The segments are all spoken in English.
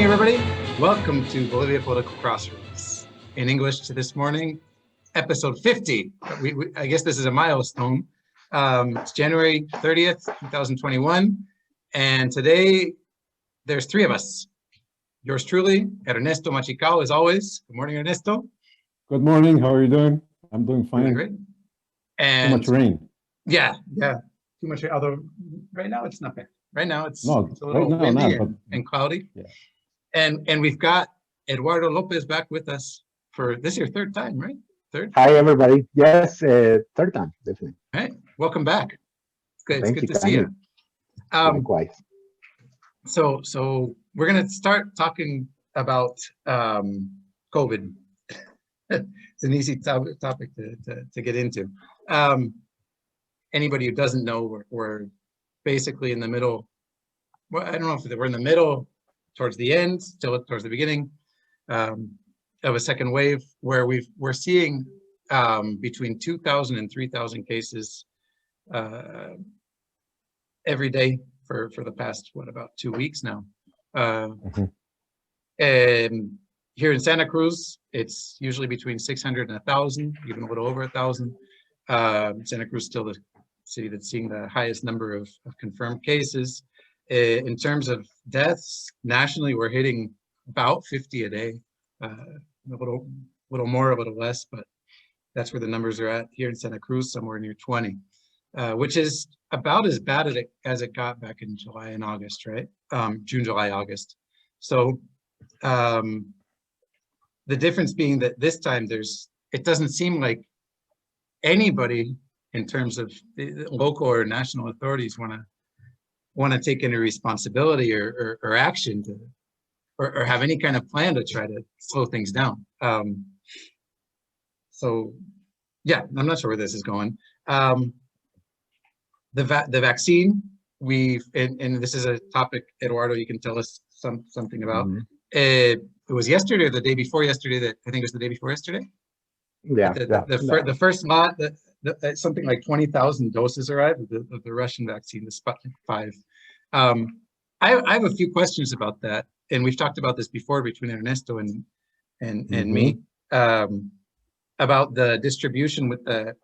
morning, everybody. Welcome to Bolivia Political Crossroads. In English to this morning, episode 50. I guess this is a milestone. It's January 30th, 2021. And today, there's three of us. Yours truly, Ernesto Machical, as always. Good morning, Ernesto. Good morning. How are you doing? I'm doing fine. Doing great. And too much rain. Yeah. Too much rain. Although right now it's not bad. Right now it's a little right now, windy and cloudy. Yeah. And we've got Eduardo López back with us for this is your third time, right? Third? Hi, everybody. Yes, third time, definitely. All right. Welcome back. It's good, Thank it's good to see you. Likewise. So we're going to start talking about COVID. It's an easy topic to get into. Anybody who doesn't know, we're basically in the middle. Well, I don't know if we're in the middle, towards the end, still towards the beginning of a second wave, where we're seeing between 2,000 and 3,000 cases every day for the past about 2 weeks now. And here in Santa Cruz, it's usually between 600 and 1,000, even a little over 1,000. Santa Cruz is still the city that's seeing the highest number of confirmed cases. In terms of deaths, nationally, we're hitting about 50 a day, a little more, a little less, but that's where the numbers are at. Here in Santa Cruz, somewhere near 20, which is about as bad as it got back in July and August, right? June, July, August. So the difference being that this time it doesn't seem like anybody in terms of local or national authorities want to take any responsibility or action or have any kind of plan to try to slow things down. So yeah, I'm not sure where this is going. The vaccine, and this is a topic, Eduardo, you can tell us something about. It was yesterday or the day before yesterday that I think it was the day before yesterday. Yeah. The first lot that something like 20,000 doses arrived of the Russian vaccine, the Sputnik V. I have a few questions about that, and we've talked about this before between Ernesto and me about the distribution with the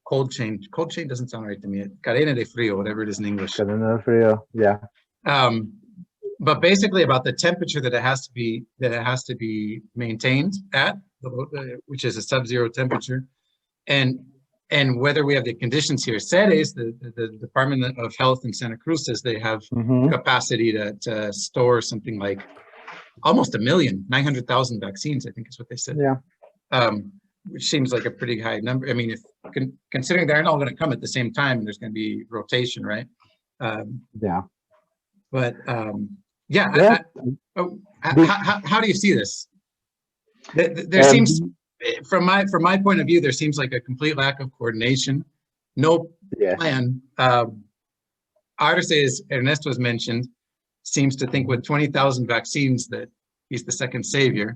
cold chain. Cold chain doesn't sound right to me. Cadena de frío, whatever it is in English. Cadena de frío, yeah. But basically about the temperature that it has to be maintained at, which is a sub-zero temperature, and whether we have the conditions here. SEDES, the Department of Health in Santa Cruz, says they have capacity to store something like almost 900,000 vaccines, I think is what they said. Yeah. Which seems like a pretty high number. I mean, if considering they're all going to come at the same time, and there's going to be rotation, right? Yeah. But yeah. How do you see this? There seems, from my point of view, there seems like a complete lack of coordination, no plan. Arce, as Ernesto has mentioned, seems to think with 20,000 vaccines that he's the second savior.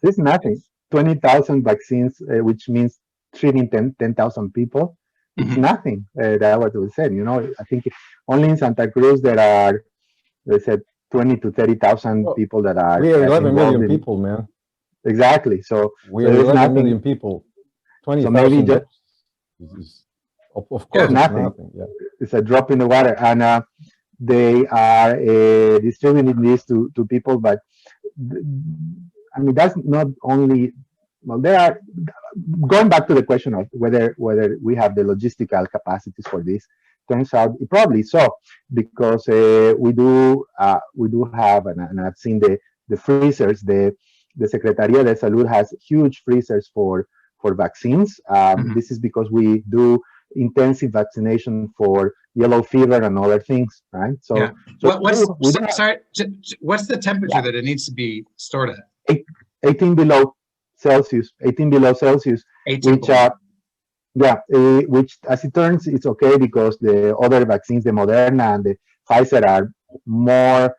It's nothing. 20,000 vaccines, which means treating 10,000 people. It's nothing. That's what we said. I think only in Santa Cruz there are, they said, 20 to 30,000 people that are. We are 11 million people, man. Exactly. So we are 11 million people. 20,000. So maybe just, of course, nothing. Yeah. It's a drop in the water, and they are distributing this to people. But I mean, that's not only. Well, they are going back to the question of whether we have the logistical capacities for this. Turns out probably so, because we do have, and I've seen the freezers. The Secretaría de Salud has huge freezers for vaccines. This is because we do intensive vaccination for yellow fever and other things, right? So, what's the temperature that it needs to be stored at? 18 below Celsius. 18 below Celsius. 18 which as it turns, it's okay because the other vaccines, the Moderna and the Pfizer, are more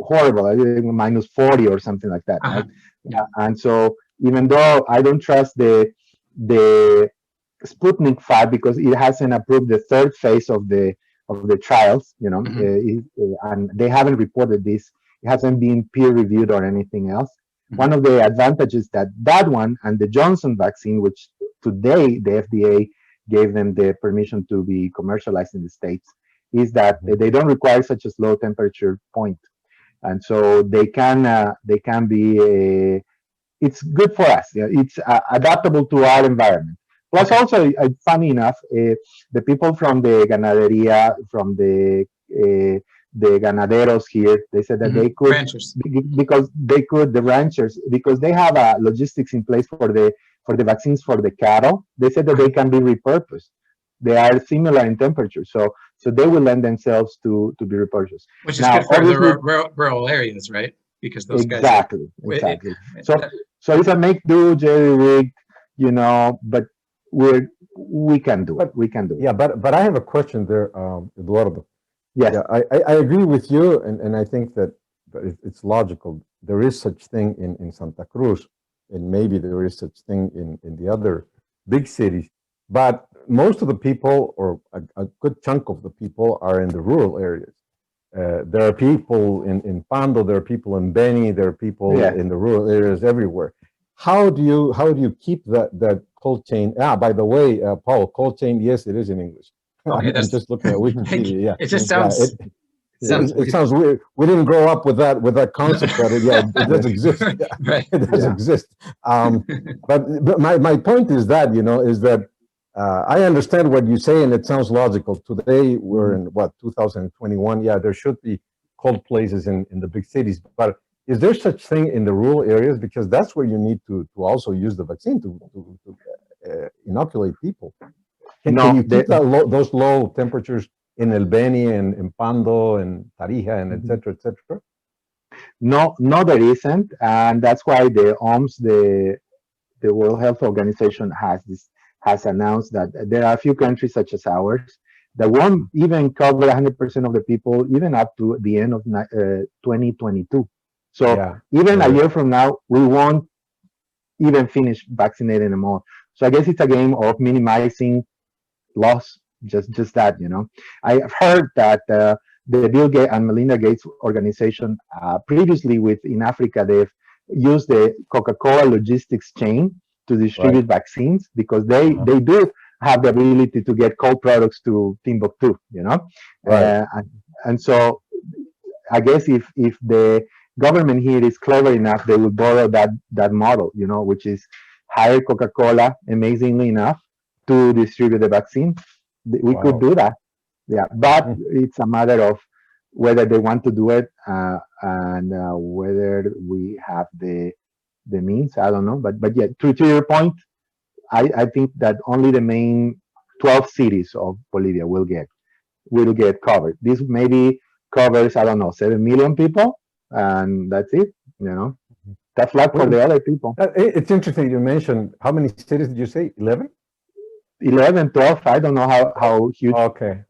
horrible. I think -40 or something like that. Right? Yeah, and so even though I don't trust the Sputnik V because it hasn't approved the third phase of the of the trials, you know, and they haven't reported this. It hasn't been peer reviewed or anything else. One of the advantages that one and the Johnson vaccine, which today the FDA gave them the permission to be commercialized in the States, is that they don't require such a low temperature point, and so they can be. It's good for us. It's adaptable to our environment. Plus, also, funny enough, the people from the ganaderia, from the ganaderos here, they said that they could, ranchers. because they could, the ranchers, because they have logistics in place for the vaccines for the cattle. They said that they can be repurposed. They are similar in temperature, so they will lend themselves to be repurposed. Which is now, good for the rural areas, right? Because those exactly, guys exactly. So it's a make do, jerry rig, you know, but we can do it. We can do it. Yeah, but I have a question there, Eduardo. Yes. Yeah, I agree with you, and I think that it's logical. There is such thing in Santa Cruz, and maybe there is such thing in the other big cities. But most of the people, or a good chunk of the people, are in the rural areas. There are people in Pando, there are people in Beni, there are people in the rural areas everywhere. How do you keep that cold chain? By the way, Paul, cold chain, yes, it is in English. Okay, I'm just looking at Wikipedia. Yeah, it just sounds. It sounds weird. We didn't grow up with that concept, but it does exist. Yeah, right. It does exist. But my point is that I understand what you say, and it sounds logical. Today we're in 2021. Yeah, there should be cold places in the big cities, but is there such thing in the rural areas? Because that's where you need to also use the vaccine to inoculate people. Can you keep those low temperatures in El Beni and in Pando and Tarija and et cetera, et cetera? No, there isn't, and that's why the OMS, the World Health Organization, has announced that there are a few countries such as ours that won't even cover 100% of the people, even up to the end of 2022. So even a year from now, we won't even finish vaccinating them all. So I guess it's a game of minimizing loss, just that, you know. I've heard that the Bill Gates and Melinda Gates organization previously in Africa, they've used the Coca-Cola logistics chain to distribute vaccines, because they do have the ability to get cold products to Timbuktu, you know. And so I guess if the government here is clever enough, they will borrow that model, you know, which is hire Coca-Cola, amazingly enough, to distribute the vaccine. We could do that. Yeah, but it's a matter of whether they want to do it and whether we have the means. I don't know, but yeah, to your point, I think that only the main 12 cities of Bolivia will get covered. This maybe covers, I don't know, 7 million people, and that's it. You know, tough luck for the other people. It's interesting you mentioned, how many cities did you say? 11? 11, 12. I don't know how huge. Okay.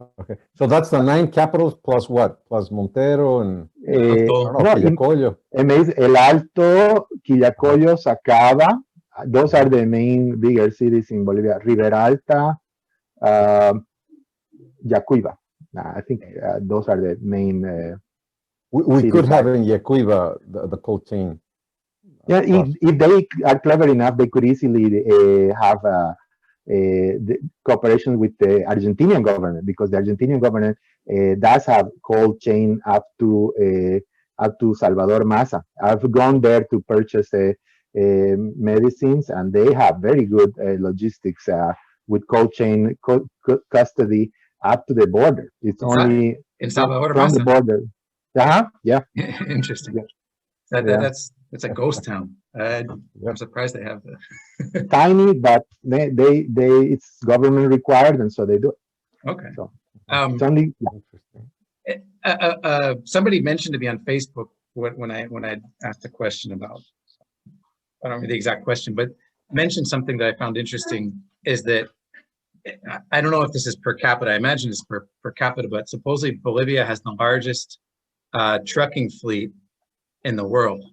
So that's the 9 capitals plus what? Plus Montero and Quillacollo. El Alto, Quillacollo, Sacaba. Those are the main bigger cities in Bolivia. Ribera Alta, Yacuiba. I think those are the main. We could have in Yacuiba the cold chain. Yeah, if they are clever enough, they could easily have the cooperation with the Argentinian government, because the Argentinian government does have cold chain up to Salvador Maza. I've gone there to purchase medicines, and they have very good logistics with cold chain custody up to the border. It's only in Salvador from Maza. the border. Yeah. Interesting. That's a ghost town. I'm surprised they have that. Tiny, but they it's government required, and so they do it. Okay. So it's only somebody mentioned to me on Facebook when I asked a question about, I don't remember the exact question, but mentioned something that I found interesting, is that I don't know if this is per capita. I imagine it's per capita, but supposedly Bolivia has the largest trucking fleet in the world,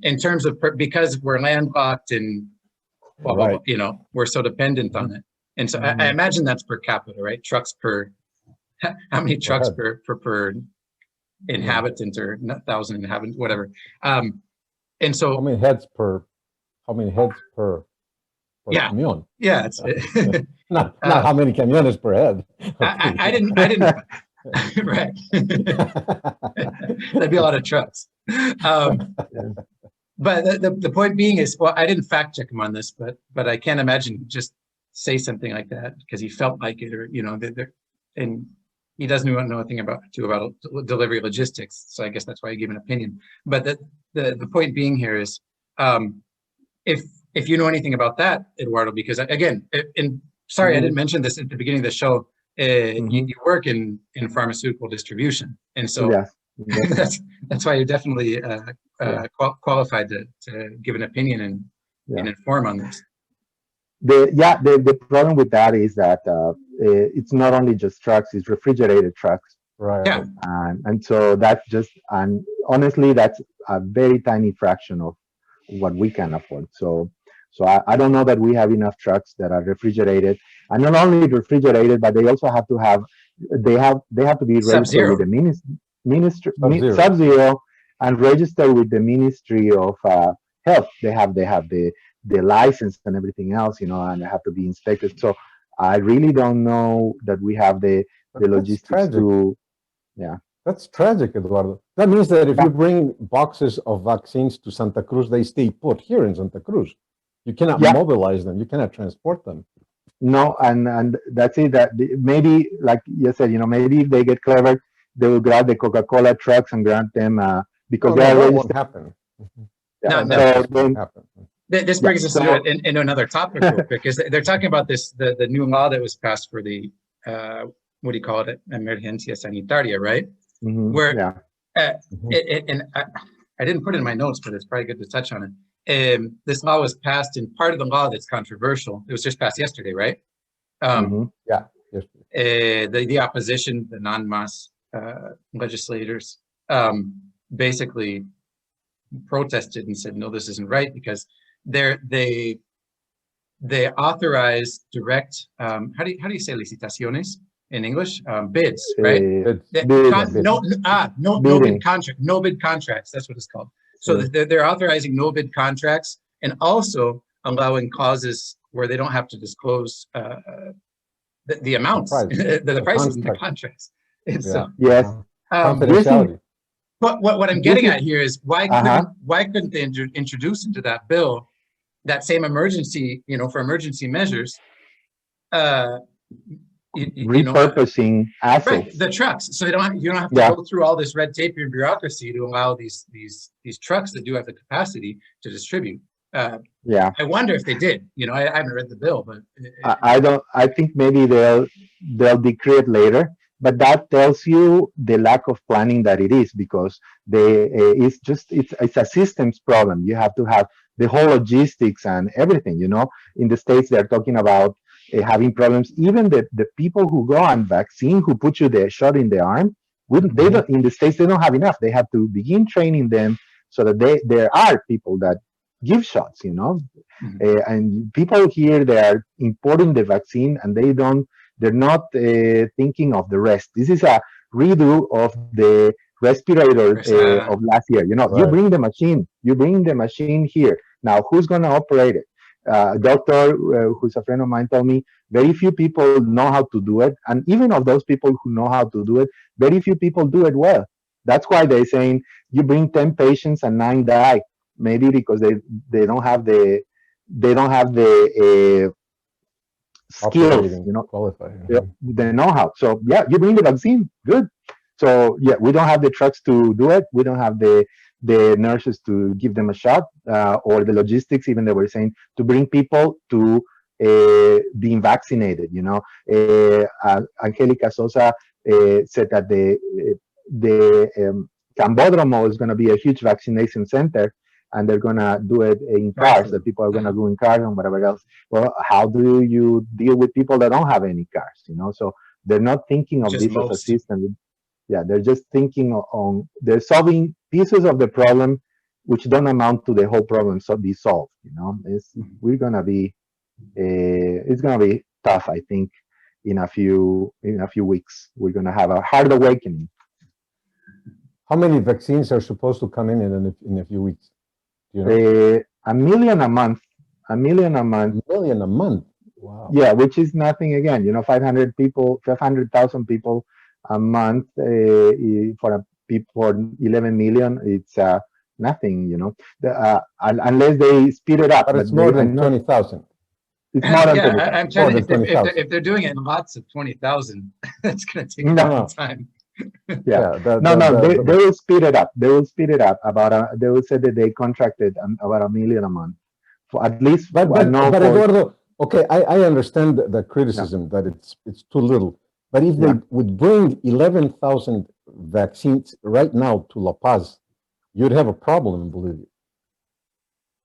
in terms of, because we're landlocked and you know, we're so dependent on it. And so I imagine that's per capita, right? Trucks per how many trucks head. per inhabitant or 1,000 inhabitants, whatever. And so How many heads per yeah, camion? yeah, it's Not how many camiones per head. I didn't right. That'd be a lot of trucks. But the point being is, well, I didn't fact check him on this, but I can't imagine just say something like that because he felt like it, or and he doesn't know anything about delivery logistics. So I guess that's why he gave an opinion. But the point being here is, if you know anything about that, Eduardo, because again, sorry, I didn't mention this at the beginning of the show. You work in pharmaceutical distribution, and so that's why you're definitely qualified to give an opinion and inform on this. The problem with that is that it's not only just trucks; it's refrigerated trucks. Right. Yeah. And so that's and honestly, that's a very tiny fraction of what we can afford. So I don't know that we have enough trucks that are refrigerated, and not only refrigerated, but they also have to have they have to be registered with the ministry Sub-Zero and registered with the Ministry of Health. They have the license and everything else, and they have to be inspected. So I really don't know that we have the logistics to. Yeah, that's tragic, Eduardo. That means that if you bring boxes of vaccines to Santa Cruz, they stay put here in Santa Cruz. You cannot mobilize them. You cannot transport them. No, and that's it. That maybe, like you said, maybe if they get clever, they will grab the Coca-Cola trucks and grant them because they are won't happen. This brings us into another topic real quick, because they're talking about the new law that was passed for the what do you call it, emergencia sanitaria, right? Where and I didn't put it in my notes, but it's probably good to touch on it. This law was passed, and part of the law that's controversial, it was just passed yesterday, right? The opposition, the non-mass legislators, basically protested and said, no, this isn't right, because they authorize direct, how do you say licitaciones in English? Bids, right? No bid contract, no bid contracts. That's what it's called. So they're authorizing no bid contracts, and also allowing clauses where they don't have to disclose the amounts, the prices in the contracts. Confidentiality. But what I'm getting at here is why couldn't they introduce into that bill that same emergency, for emergency measures, repurposing assets, right, the trucks, so you don't have to go through all this red tape and bureaucracy to allow these trucks that do have the capacity to distribute. I wonder if they did. I haven't read the bill, but I think maybe they'll decree it later. But that tells you the lack of planning that it is, because it's a systems problem. You have to have the whole logistics and everything. In the States, they're talking about having problems. Even the people who go on vaccine, who put you the shot in the arm, they don't, in the States, they don't have enough. They have to begin training them so that there are people that give shots, and people here, they are importing the vaccine, and they're not thinking of the rest. This is a redo of the respirator of last year. You bring the machine here. Now, who's going to operate it? A doctor who's a friend of mine told me very few people know how to do it. And even of those people who know how to do it, very few people do it well. That's why they're saying you bring 10 patients and 9 die. Maybe because they don't have the skills, qualified. The know-how. So you bring the vaccine, good. So we don't have the trucks to do it. We don't have the nurses to give them a shot, or the logistics. Even they were saying to bring people to being vaccinated. Angelica Sosa said that the Cambódromo is going to be a huge vaccination center, and they're going to do it in cars, that people are going to go in cars and whatever else. Well, how do you deal with people that don't have any cars, So they're not thinking of this as a system. They're just thinking they're solving pieces of the problem, which don't amount to the whole problem be solved, It's going to be tough, I think, in a few weeks. We're going to have a hard awakening. How many vaccines are supposed to come in a few weeks? Do you know? 1 million a month. 1 million a month. 1 million a month. Wow. Yeah, which is nothing. Again, 500 people, 500,000 people a month for 11 million. It's nothing. Unless they speed it up. But it's more than 20,000. It's more than Yeah, 20,000. I'm trying to, More than 20,000. if they're doing it in lots of 20,000, that's going to take a No. long time. Yeah. They will speed it up. They will speed it up. They will say that they contracted about 1 million a month for at least. But Eduardo, okay, I understand the criticism that it's too little. But if they would bring 11,000 vaccines right now to La Paz, you'd have a problem in Bolivia.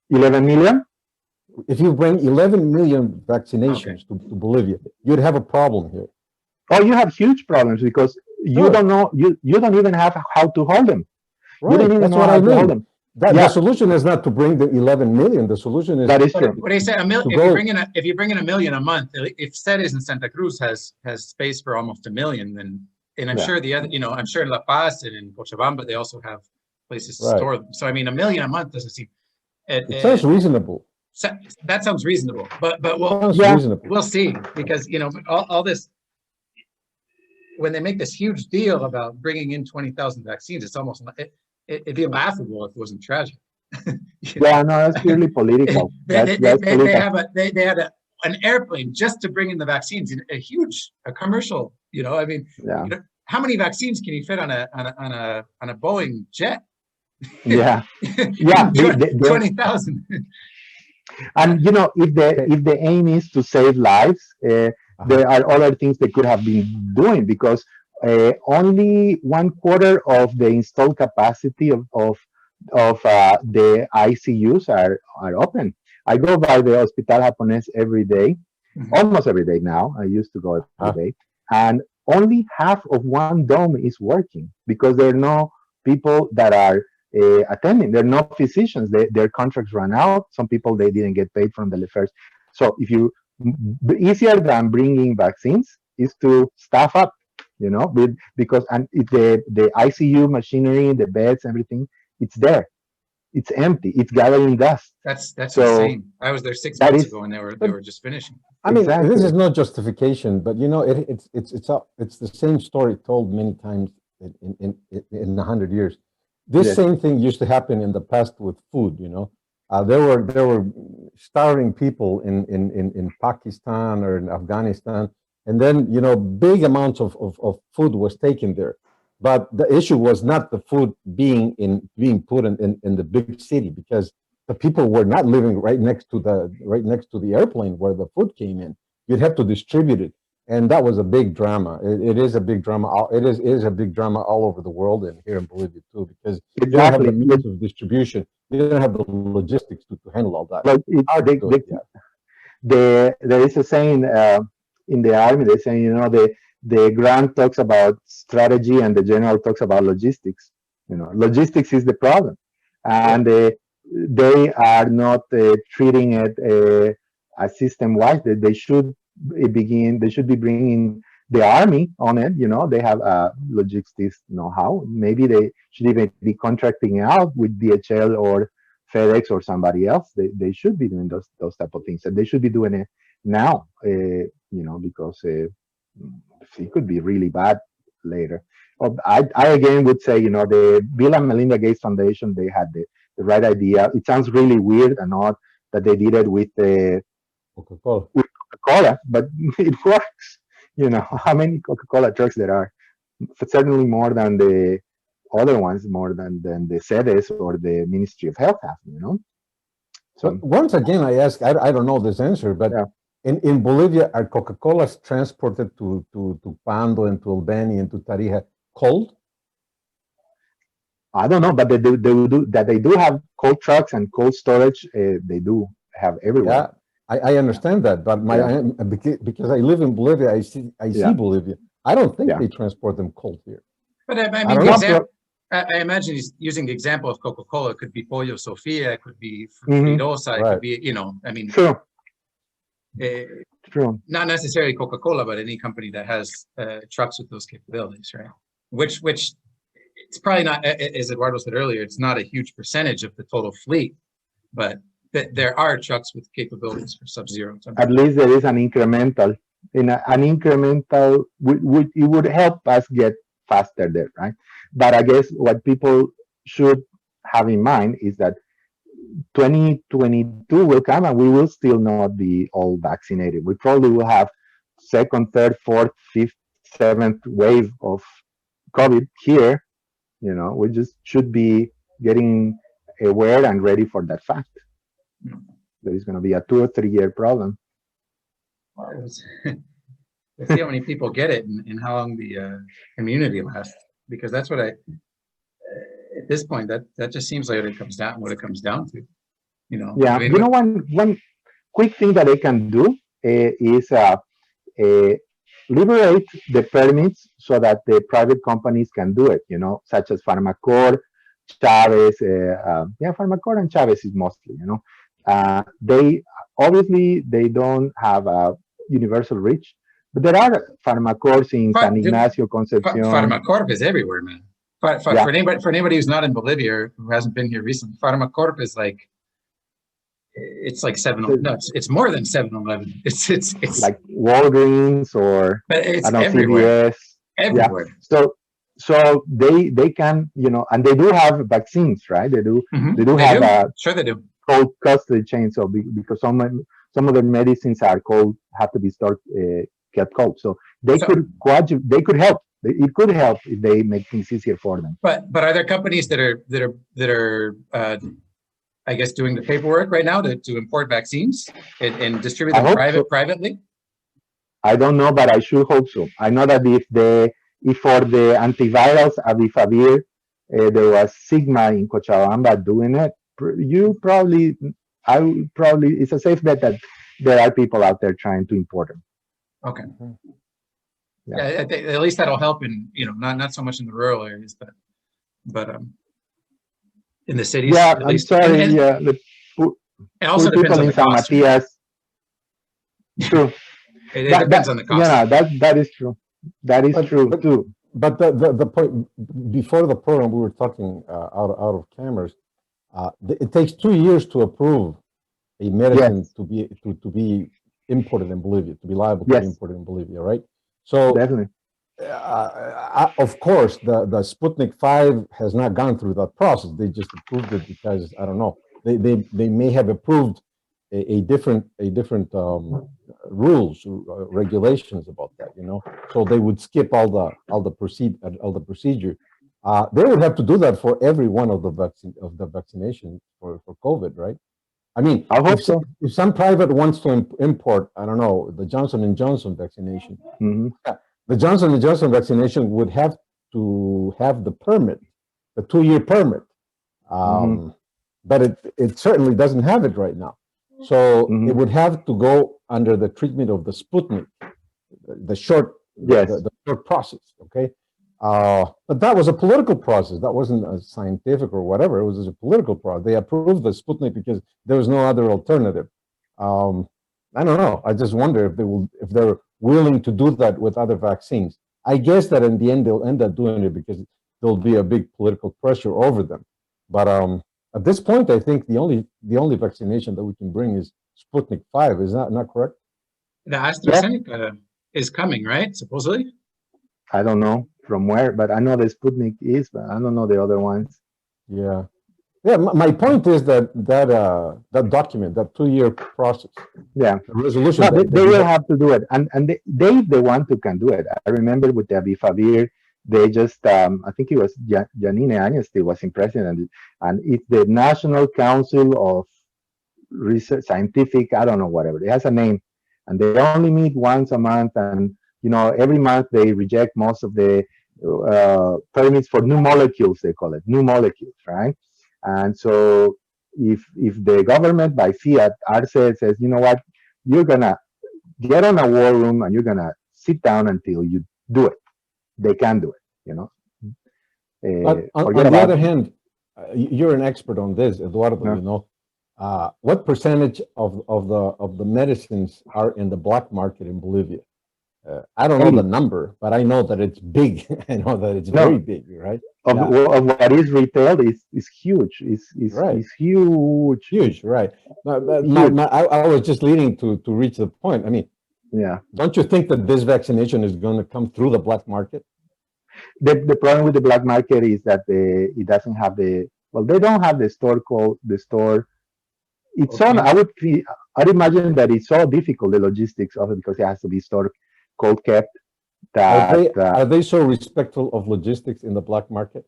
11 million? If you bring 11 million vaccinations to Bolivia, you'd have a problem here. Oh, you have huge problems because you don't know, you don't even have how to hold them. Right, you don't even that's know what how I to mean. hold them. The solution is not to bring the 11 million. The solution is that is true. What do you say? If you bring in 1 million a month, if Ceres in Santa Cruz has space for almost 1 million, then, and I'm sure the other, I'm sure in La Paz and in Cochabamba they also have places to store them. So I mean, 1 million a month doesn't seem. It sounds reasonable. That sounds reasonable, but we'll see, because all this, when they make this huge deal about bringing in 20,000 vaccines, it's almost it'd be laughable if it wasn't tragic. Yeah, no, that's purely political. They had an airplane just to bring in the vaccines, a commercial. How many vaccines can you fit on a Boeing jet? Yeah, 20,000. And if the aim is to save lives, there are other things they could have been doing, because only 1/4 of the installed capacity of the ICUs are open. I go by the Hospital Japonés every day, almost every day now. I used to go every day, and only half of one dome is working because there are no people that are attending. There are no physicians. Their contracts run out. Some people, they didn't get paid from the first. So easier than bringing vaccines is to staff up, because the ICU machinery, the beds, everything, it's there. It's empty. It's gathering dust. That's insane. I was there 6 months ago, and they were just finishing. I mean, this is no justification, but it's the same story told many times in 100 years. This same thing used to happen in the past with food. There were starving people in Pakistan or in Afghanistan, and then big amounts of food was taken there. But the issue was not the food being put in the big city, because the people were not living right next to the airplane where the food came in. You'd have to distribute it, and that was a big drama. It is a big drama. It is a big drama all over the world, and here in Bolivia too, because you don't have the means of distribution. You don't have the logistics to handle all that. There is a saying in the army. They're saying, the grant talks about strategy and the general talks about logistics. Logistics is the problem, and they are not treating it system-wise. They should be bringing the army on it. They have logistics know-how. Maybe they should even be contracting out with DHL or FedEx or somebody else. They should be doing those type of things, and they should be doing it now. Because it could be really bad later. I again would say, the Bill and Melinda Gates Foundation, they had the right idea. It sounds really weird and odd that they did it with Coca-Cola, but it works. How many Coca-Cola trucks there are? Certainly more than the other ones, more than the CEDES or the Ministry of Health have. So once again, I ask, I don't know this answer, but in Bolivia, are Coca-Colas transported to Pando and to Albany and to Tarija cold? I don't know, but they do have cold trucks and cold storage. They do have everywhere. Yeah, I understand that, but because I live in Bolivia, I see Bolivia. I don't think they transport them cold here. But I mean, I imagine he's using the example of Coca-Cola. It could be Pollo Sofia, it could be Frirosa, it could be, I mean. Sure. True. Not necessarily Coca-Cola, but any company that has trucks with those capabilities, right? Which it's probably not, as Eduardo said earlier, it's not a huge percentage of the total fleet, but there are trucks with capabilities for sub-zero. At least there is an incremental. An incremental, it would help us get faster there, right? But I guess what people should have in mind is that 2022 will come and we will still not be all vaccinated. We probably will have second, third, fourth, fifth, seventh wave of COVID here. We just should be getting aware and ready for that fact. There is going to be a 2 or 3 year problem. Let's see how many people get it and how long the immunity lasts, because that's what at this point, that just seems like what it comes down to. Yeah, I mean, one quick thing that they can do is liberate the permits so that the private companies can do it, such as Pharmacor, Chavez, Pharmacor and Chavez is mostly, they don't have a universal reach, but there are Pharmacors in San Ignacio, Concepcion. Pharmacorp is everywhere, man. For anybody who's not in Bolivia or who hasn't been here recently, Pharmacorp is like, it's like 7-Eleven. No, it's more than 7-Eleven. It's like Walgreens or but it's everywhere. CVS. Everywhere. Yeah. So they can, and they do have vaccines, right? They do. Mm-hmm. They do have sure they do. Cold custody chain. So because some of the medicines are cold, have to be stored kept cold. So they could help. It could help if they make things easier for them. But are there companies that are I guess doing the paperwork right now to import vaccines and distribute them privately? I don't know, but I should hope so. I know that if for the antivirals, Avifavir, there was Sigma in Cochabamba doing it. It's a safe bet that there are people out there trying to import them. Okay. Yeah, at least that'll help in, not so much in the rural areas, but in the cities. Yeah, at least. I'm sorry. And also depends on the cost. True. It depends on the cost. Yeah, that is true. That is true too. But the point before the program, we were talking out of cameras. It takes 2 years to approve a medicine to be imported in Bolivia, to be liable to be imported in Bolivia, right? So definitely. Of course, the Sputnik V has not gone through that process. They just approved it because I don't know. They may have approved a different rules, regulations about that. So they would skip all the procedure. They would have to do that for every one of the vaccination for COVID, right? I mean, I hope so. If some private wants to import, I don't know, the Johnson & Johnson vaccination, the Johnson & Johnson vaccination would have to have the permit, the 2-year permit. But it certainly doesn't have it right now. So it would have to go under the treatment of the Sputnik, the short process, okay? But that was a political process. That wasn't a scientific or whatever. It was just a political process. They approved the Sputnik because there was no other alternative. I don't know. I just wonder if they're willing to do that with other vaccines. I guess that in the end they'll end up doing it because there'll be a big political pressure over them. But at this point, I think the only vaccination that we can bring is Sputnik V. Is that not correct? The AstraZeneca is coming, right? Supposedly. I don't know from where, but I know the Sputnik is, but I don't know the other ones. Yeah. My point is that document, that 2-year process. Yeah. The resolution. No, they will have to do it, and they the one who can do it. I remember with the Avifavir, they just I think it was Janine Áñez still was in president, and it's the National Council of Research, Scientific, I don't know, whatever. It has a name, and they only meet once a month, and every month they reject most of the permits for new molecules. They call it new molecules, right? And so if the government by fiat, Arce says, you know what, you're gonna get on a war room and you're gonna sit down until you do it, they can do it. But on the other hand, you're an expert on this, Eduardo. what percentage of the medicines are in the black market in Bolivia? I don't know the number, but I know that it's big. I know that it's very big, right? Of what is retail is huge. Is right. Is huge. Huge, right? I was just leading to reach the point. I mean, yeah. Don't you think that this vaccination is going to come through the black market? The problem with the black market is that it doesn't have they don't have the store code, the store. It's on. I'd imagine that it's so difficult, the logistics of it, because it has to be store code kept. That are they so respectful of logistics in the black market?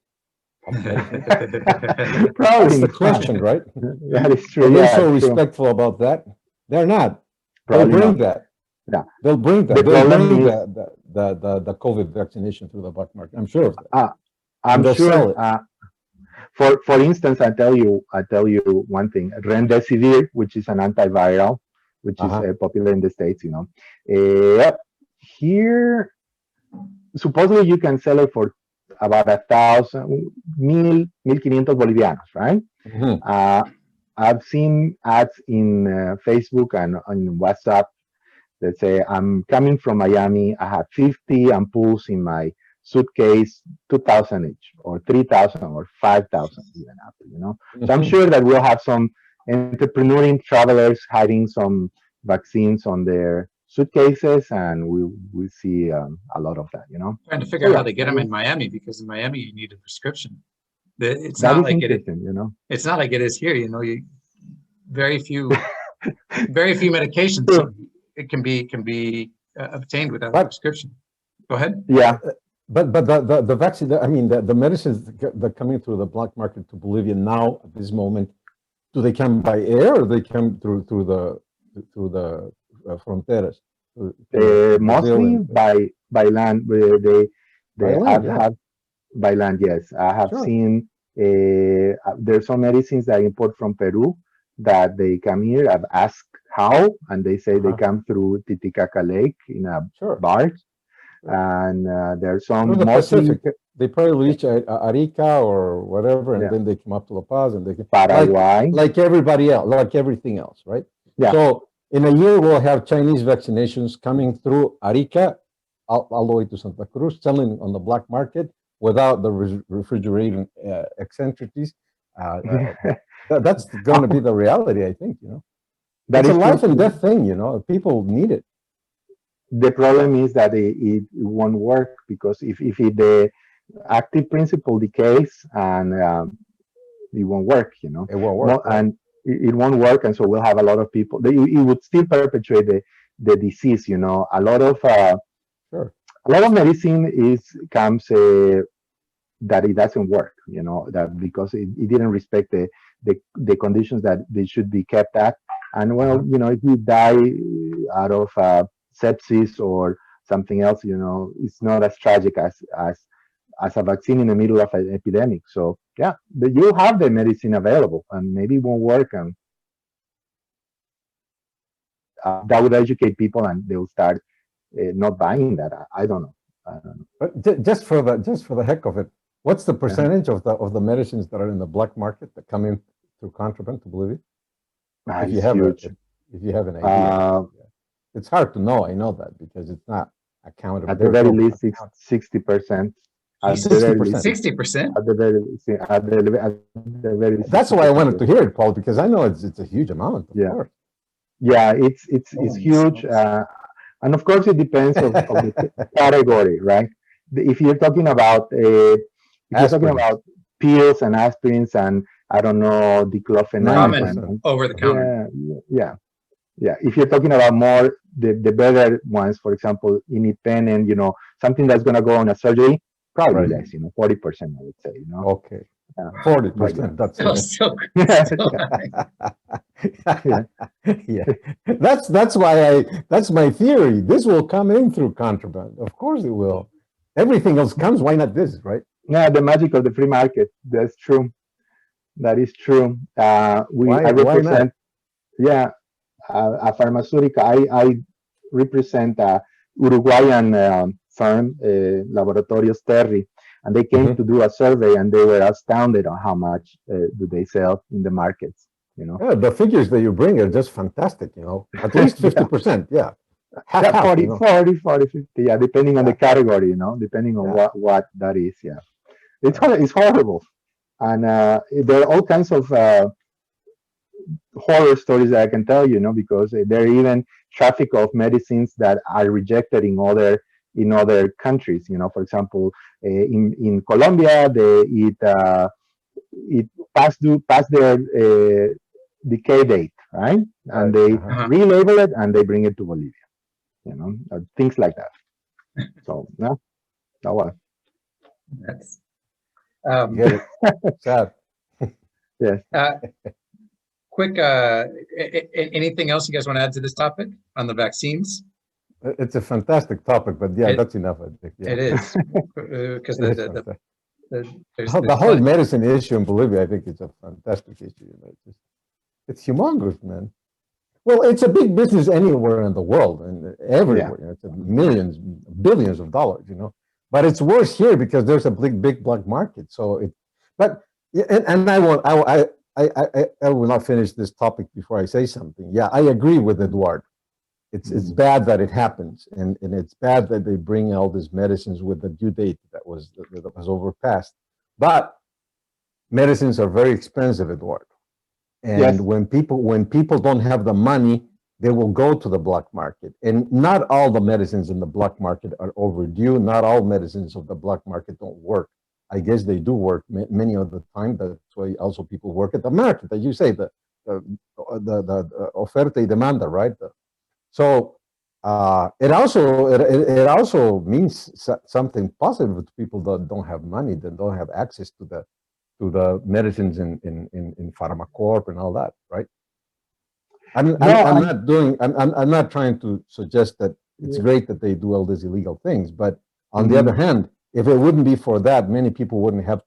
Probably that's the question, right? That is true. Are they so respectful about that? They're not. They'll bring that. Yeah, they'll bring that. They'll bring the COVID vaccination through the black market. I'm sure of that. I'm sure. For instance, I tell you one thing. Remdesivir, which is an antiviral, which is popular in the States. Here, supposedly you can sell it for about 1,500 bolivianos, right? I've seen ads in Facebook and on WhatsApp that say, I'm coming from Miami, I have 50 ampoules in my suitcase, 2,000 each, or 3,000 or 5,000 even up, So I'm sure that we'll have some entrepreneuring travelers hiding some vaccines on their suitcases, and we see a lot of that, Trying to figure out how they get them in Miami, because in Miami you need a prescription. It's not like it's not like it is here. Very few medications it can be obtained without a prescription. Go ahead. Yeah, but the vaccine. I mean, the medicines that are coming through the black market to Bolivia now at this moment, do they come by air or they come through the fronteras? Mostly by land. Have by land. Yes, I have seen. There's some medicines that I import from Peru that they come here. I've asked how, and they say they come through Titicaca Lake in a barge. And there's some the mostly Pacific. They probably reach Arica or whatever, and then they come up to La Paz, and they can Paraguay, like everybody else, like everything else, right? Yeah. So in a year, we'll have Chinese vaccinations coming through Arica all the way to Santa Cruz, selling on the black market without the refrigerating eccentricities. That's going to be the reality, I think. That's a life and death thing. People need it. The problem is that it won't work, because if the active principle decays, and it won't work, It won't work. And it won't work, and so we'll have a lot of people. It would still perpetuate the disease. A lot of medicine comes that it doesn't work. That because it didn't respect the conditions that they should be kept at, and if you die out of sepsis or something else, it's not as tragic as a vaccine in the middle of an epidemic. So yeah, you have the medicine available, and maybe it won't work, and that would educate people, and they'll start not buying that. I don't know. But just for the heck of it, what's the percentage of the medicines that are in the black market that come in through contraband to Bolivia? If you have an idea. It's hard to know. I know that because it's not accountable. At the very least, 60%. 60%. At the very. That's why I wanted to hear it, Paul, because I know it's a huge amount. Of course. Yeah, it's huge, and of course it depends of the category, right? If you're talking about pills and aspirins and I don't know diclofenac, over the counter. Yeah. If you're talking about more the better ones, for example, independent, something that's going to go on a surgery, probably less, 40%, I would say, Okay. 40%. That's that's my theory. This will come in through contraband. Of course it will. Everything else comes. Why not this, right? Yeah, the magic of the free market. That's true. That is true. I represent. Yeah. A pharmaceutical. I represent a Uruguayan firm, Laboratorios Terry, and they came to do a survey, and they were astounded on how much do they sell in the markets. you know. Yeah, the figures that you bring are just fantastic, at least 50%, yeah. Half, Yeah, 40, you know? 40, 40, 50, yeah, depending on the Yeah. category, depending on Yeah. what that is, yeah. It's horrible. And there are all kinds of horror stories that I can tell you, because there are even traffic of medicines that are rejected in other countries. For example, in Colombia, it past their decay date, right? And Right. they Uh-huh. relabel it and they bring it to Bolivia. Things like that. So no, that was That's, Get it? Sad. yes. quick, anything else you guys want to add to this topic on the vaccines? It's a fantastic topic, but yeah, It- that's enough, I think. Yeah. It is, because It is fantastic. there's The whole plenty- medicine issue in Bolivia, I think, is a fantastic issue. It's humongous, man. Well, it's a big business anywhere in the world and everywhere. It's millions, billions of dollars, But it's worse here because there's a big black market. So and I will not finish this topic before I say something. Yeah, I agree with Eduardo. It's bad that it happens, and it's bad that they bring all these medicines with the due date that was overpassed. But medicines are very expensive, Eduardo. And Yes. when people don't have the money, they will go to the black market. And not all the medicines in the black market are overdue. Not all medicines of the black market don't work. I guess they do work many of the time. That's why also people work at the market, as you say, the oferta y demanda, right? So it also means something positive to people that don't have money, that don't have access to the medicines in Pharmacorp and all that, right? I'm not trying to suggest that it's great that they do all these illegal things, but on the other hand, if it wouldn't be for that, many people wouldn't have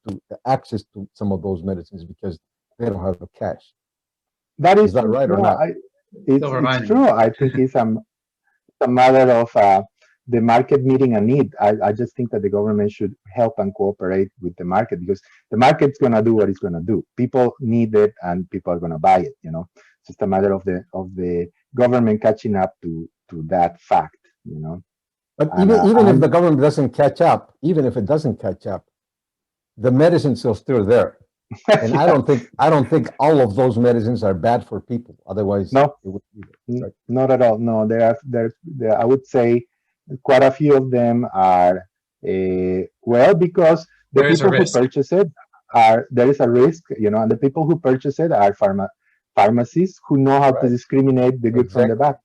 access to some of those medicines because they don't have the cash. Is that right or not? It's true. I think it's a matter of the market meeting a need. I just think that the government should help and cooperate with the market, because the market's going to do what it's going to do. People need it and people are going to buy it. It's just a matter of the government catching up to that fact. But even if the government doesn't catch up, even if it doesn't catch up, the medicines are still there. And I don't think all of those medicines are bad for people. Otherwise, no, it would be right. Not at all. No, there I would say quite a few of them are because the people who purchase it there is a risk, and the people who purchase it are pharmacists who know how to discriminate the good from the bad.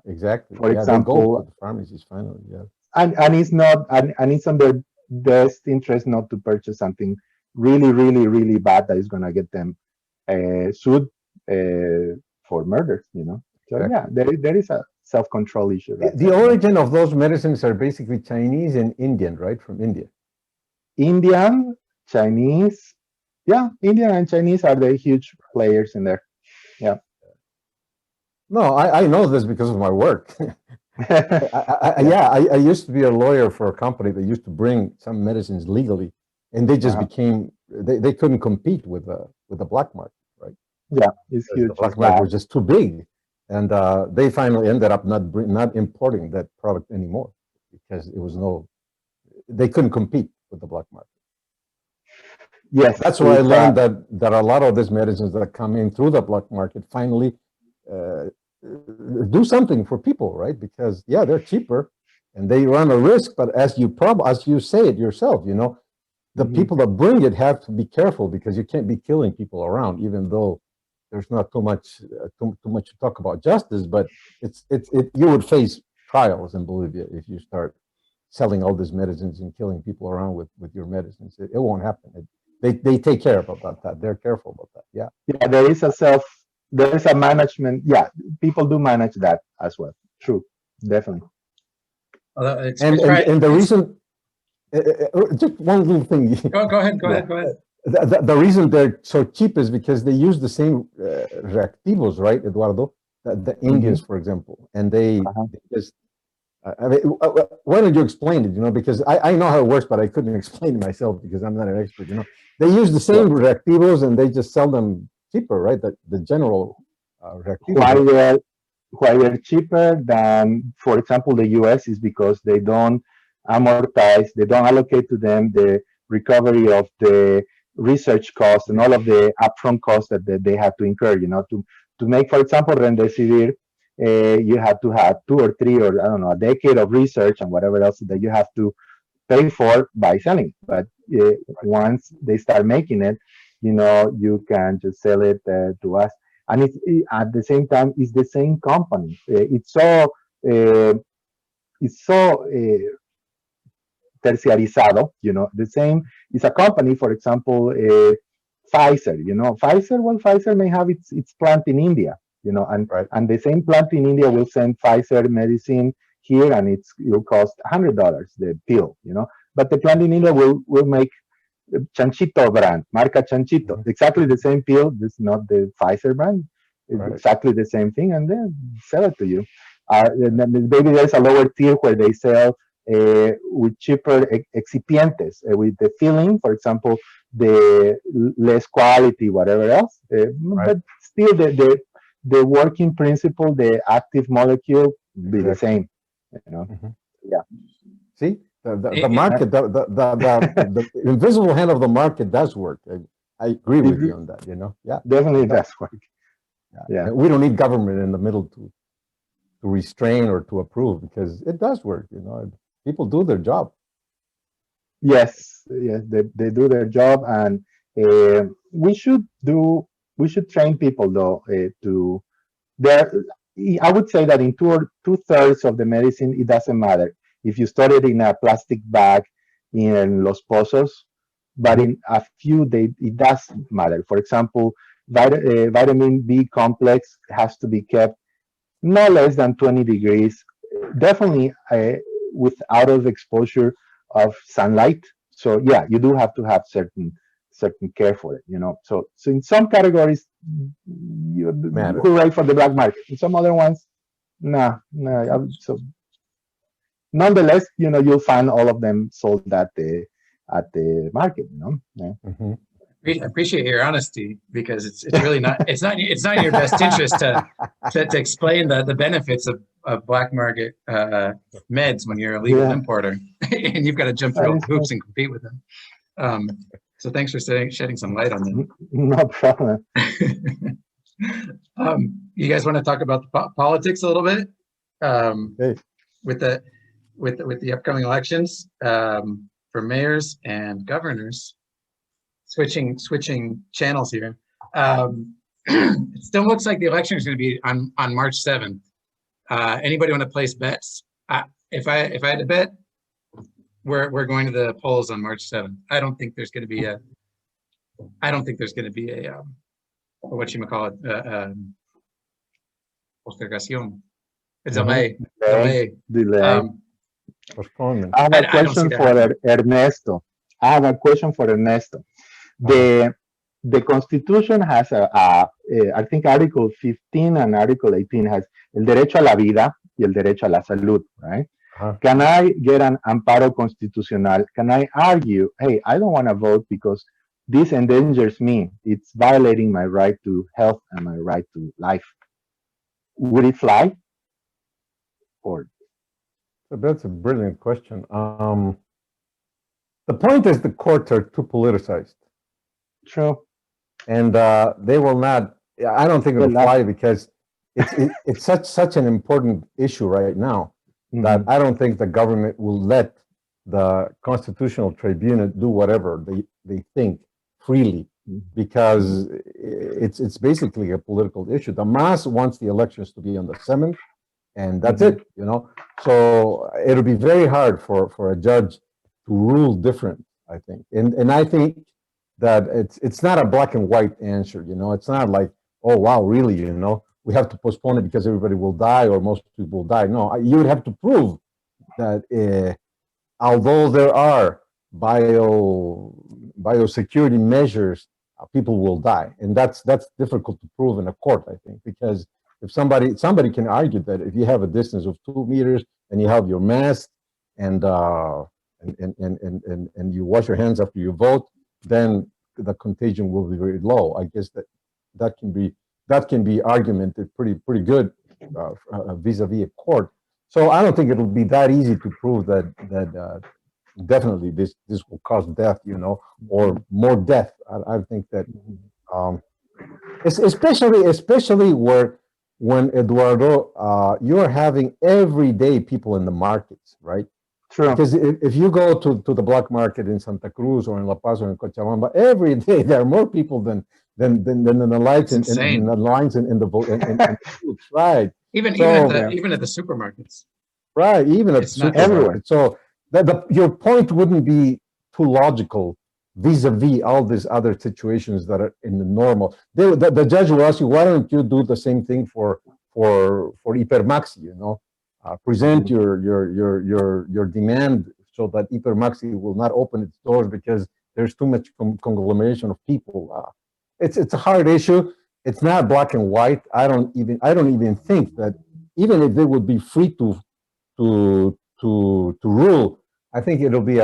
Exactly. For example, the pharmacies finally, yeah. And it's not, and it's on their best interest not to purchase something really, really, really bad that is going to get them sued for murder. So exactly. There is a self-control issue. The origin of those medicines are basically Chinese and Indian, right? From India. Indian, Chinese, Indian and Chinese are the huge players in there. Yeah. No, I know this because of my work. I used to be a lawyer for a company that used to bring some medicines legally, and they just became they couldn't compete with the black market, right? Yeah, it's huge. The black market was just too big, and they finally ended up not importing that product anymore because it was they couldn't compete with the black market. Yes, that's why I learned that a lot of these medicines that come in through the black market finally do something for people, right? Because they're cheaper and they run a risk, but as you say it yourself, the people that bring it have to be careful because you can't be killing people around, even though there's not too much to talk about justice, but you would face trials in Bolivia if you start selling all these medicines and killing people around with your medicines. It won't happen. They take care about that. They're careful about that. Yeah, there is a management. Yeah, people do manage that as well. True, definitely. And the reason, just one little thing. Go ahead. The reason they're so cheap is because they use the same reactivos, right, Eduardo? The Indians, for example, and they just. Why don't you explain it? Because I know how it works, but I couldn't explain it myself because I'm not an expert. They use the same reactivos and they just sell them cheaper, right? The general Why they're cheaper than, for example, the US is because they don't amortize, they don't allocate to them the recovery of the research costs and all of the upfront costs that they have to incur. To make, for example, remdesivir, you have to have 2 or 3 or I don't know a decade of research and whatever else that you have to pay for by selling. But once they start making it, you can just sell it to us. And at the same time, it's the same company. It's so terciarizado. The same. It's a company, for example, Pfizer. Pfizer may have its plant in India. And the same plant in India will send Pfizer medicine here, and it will cost $100 the pill. But the plant in India will make Chanchito brand, marca Chanchito, exactly the same pill. This is not the Pfizer brand. It's exactly the same thing, and then sell it to you. Maybe there's a lower tier where they sell with cheaper excipientes, with the filling, for example, the less quality, whatever else. But still, the working principle, the active molecule, be the same. Yeah. See, the market, the invisible hand of the market does work. I agree with you on that. Yeah, definitely does work. Yeah, we don't need government in the middle to restrain or to approve, because it does work. People do their job. Yes, they do their job, and we should train people though to there. I would say that in 2/3 of the medicine, it doesn't matter if you store it in a plastic bag in Los Pozos, but in a few, it does matter. For example, vitamin B complex has to be kept no less than 20 degrees, definitely with out of exposure of sunlight. So yeah, you do have to have certain care for it. So in some categories, hooray for the black market. In some other ones, nah. So nonetheless, you'll find all of them sold at the market. Yeah. I appreciate your honesty, because it's really not in your best interest to explain the benefits of black market meds when you're a legal importer and you've got to jump through hoops and compete with them. So thanks for shedding some light on that. No problem. You guys want to talk about the politics a little bit? With the upcoming elections for mayors and governors. Switching channels here. It still looks like the election is going to be on March 7th. Anybody want to place bets? If I had to bet, we're going to the polls on March 7th. I don't think there's going to be a what you call it, postergación. It's delay. Postponement. I have a question for Ernesto. The Constitution has I think Article 15 and Article 18 has el derecho a la vida y el derecho a la salud, right? Can I get an amparo constitucional? Can I argue, hey, I don't want to vote because this endangers me. It's violating my right to health and my right to life. Would it fly? Or that's a brilliant question. The point is the courts are too politicized. True. And they will not, I don't think it will fly, because it's such an important issue right now that I don't think the government will let the Constitutional Tribunal do whatever they think freely, because it's basically a political issue. The MAS wants the elections to be on the 7th, and that's it, So it'll be very hard for a judge to rule different, I think. And I think that it's not a black and white answer, It's not like, oh, wow, really, we have to postpone it because everybody will die or most people will die. No, you would have to prove that although there are biosecurity measures, people will die. And that's difficult to prove in a court, I think, because if somebody can argue that if you have a distance of 2 meters and you have your mask and you wash your hands after you vote, then the contagion will be very low. I guess that that can be argumented pretty good vis-a-vis a court. So I don't think it'll be that easy to prove that definitely this will cause death, or more death. I think that especially when Eduardo, you're having everyday people in the markets, right? True. Because if you go to the black market in Santa Cruz or in La Paz or in Cochabamba, every day there are more people than in the lights and the lines in the vote and right. Even at the supermarkets. Right, even at the supermarket. So your point wouldn't be too logical vis-a-vis all these other situations that are in the normal. The judge will ask you, why don't you do the same thing for Hipermaxi, present your demand so that Hipermaxi will not open its doors because there's too much conglomeration of people. It's a hard issue. It's not black and white. I don't even think that even if they would be free to rule, I think it'll be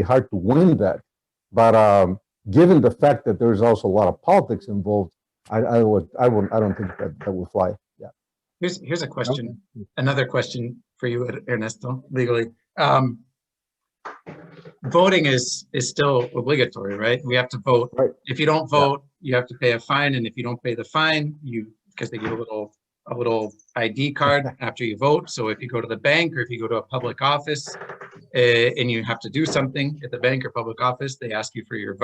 hard to win that. But given the fact that there's also a lot of politics involved, I don't think that will fly. Yeah. Here's a question. Another question for you, Ernesto, legally. Voting is still obligatory, right? We have to vote. Right. If you don't vote, you have to pay a fine, and if you don't pay the fine, because they give a little ID card after you vote. So if you go to the bank or if you go to a public office and you have to do something at the bank or public office, they ask you for your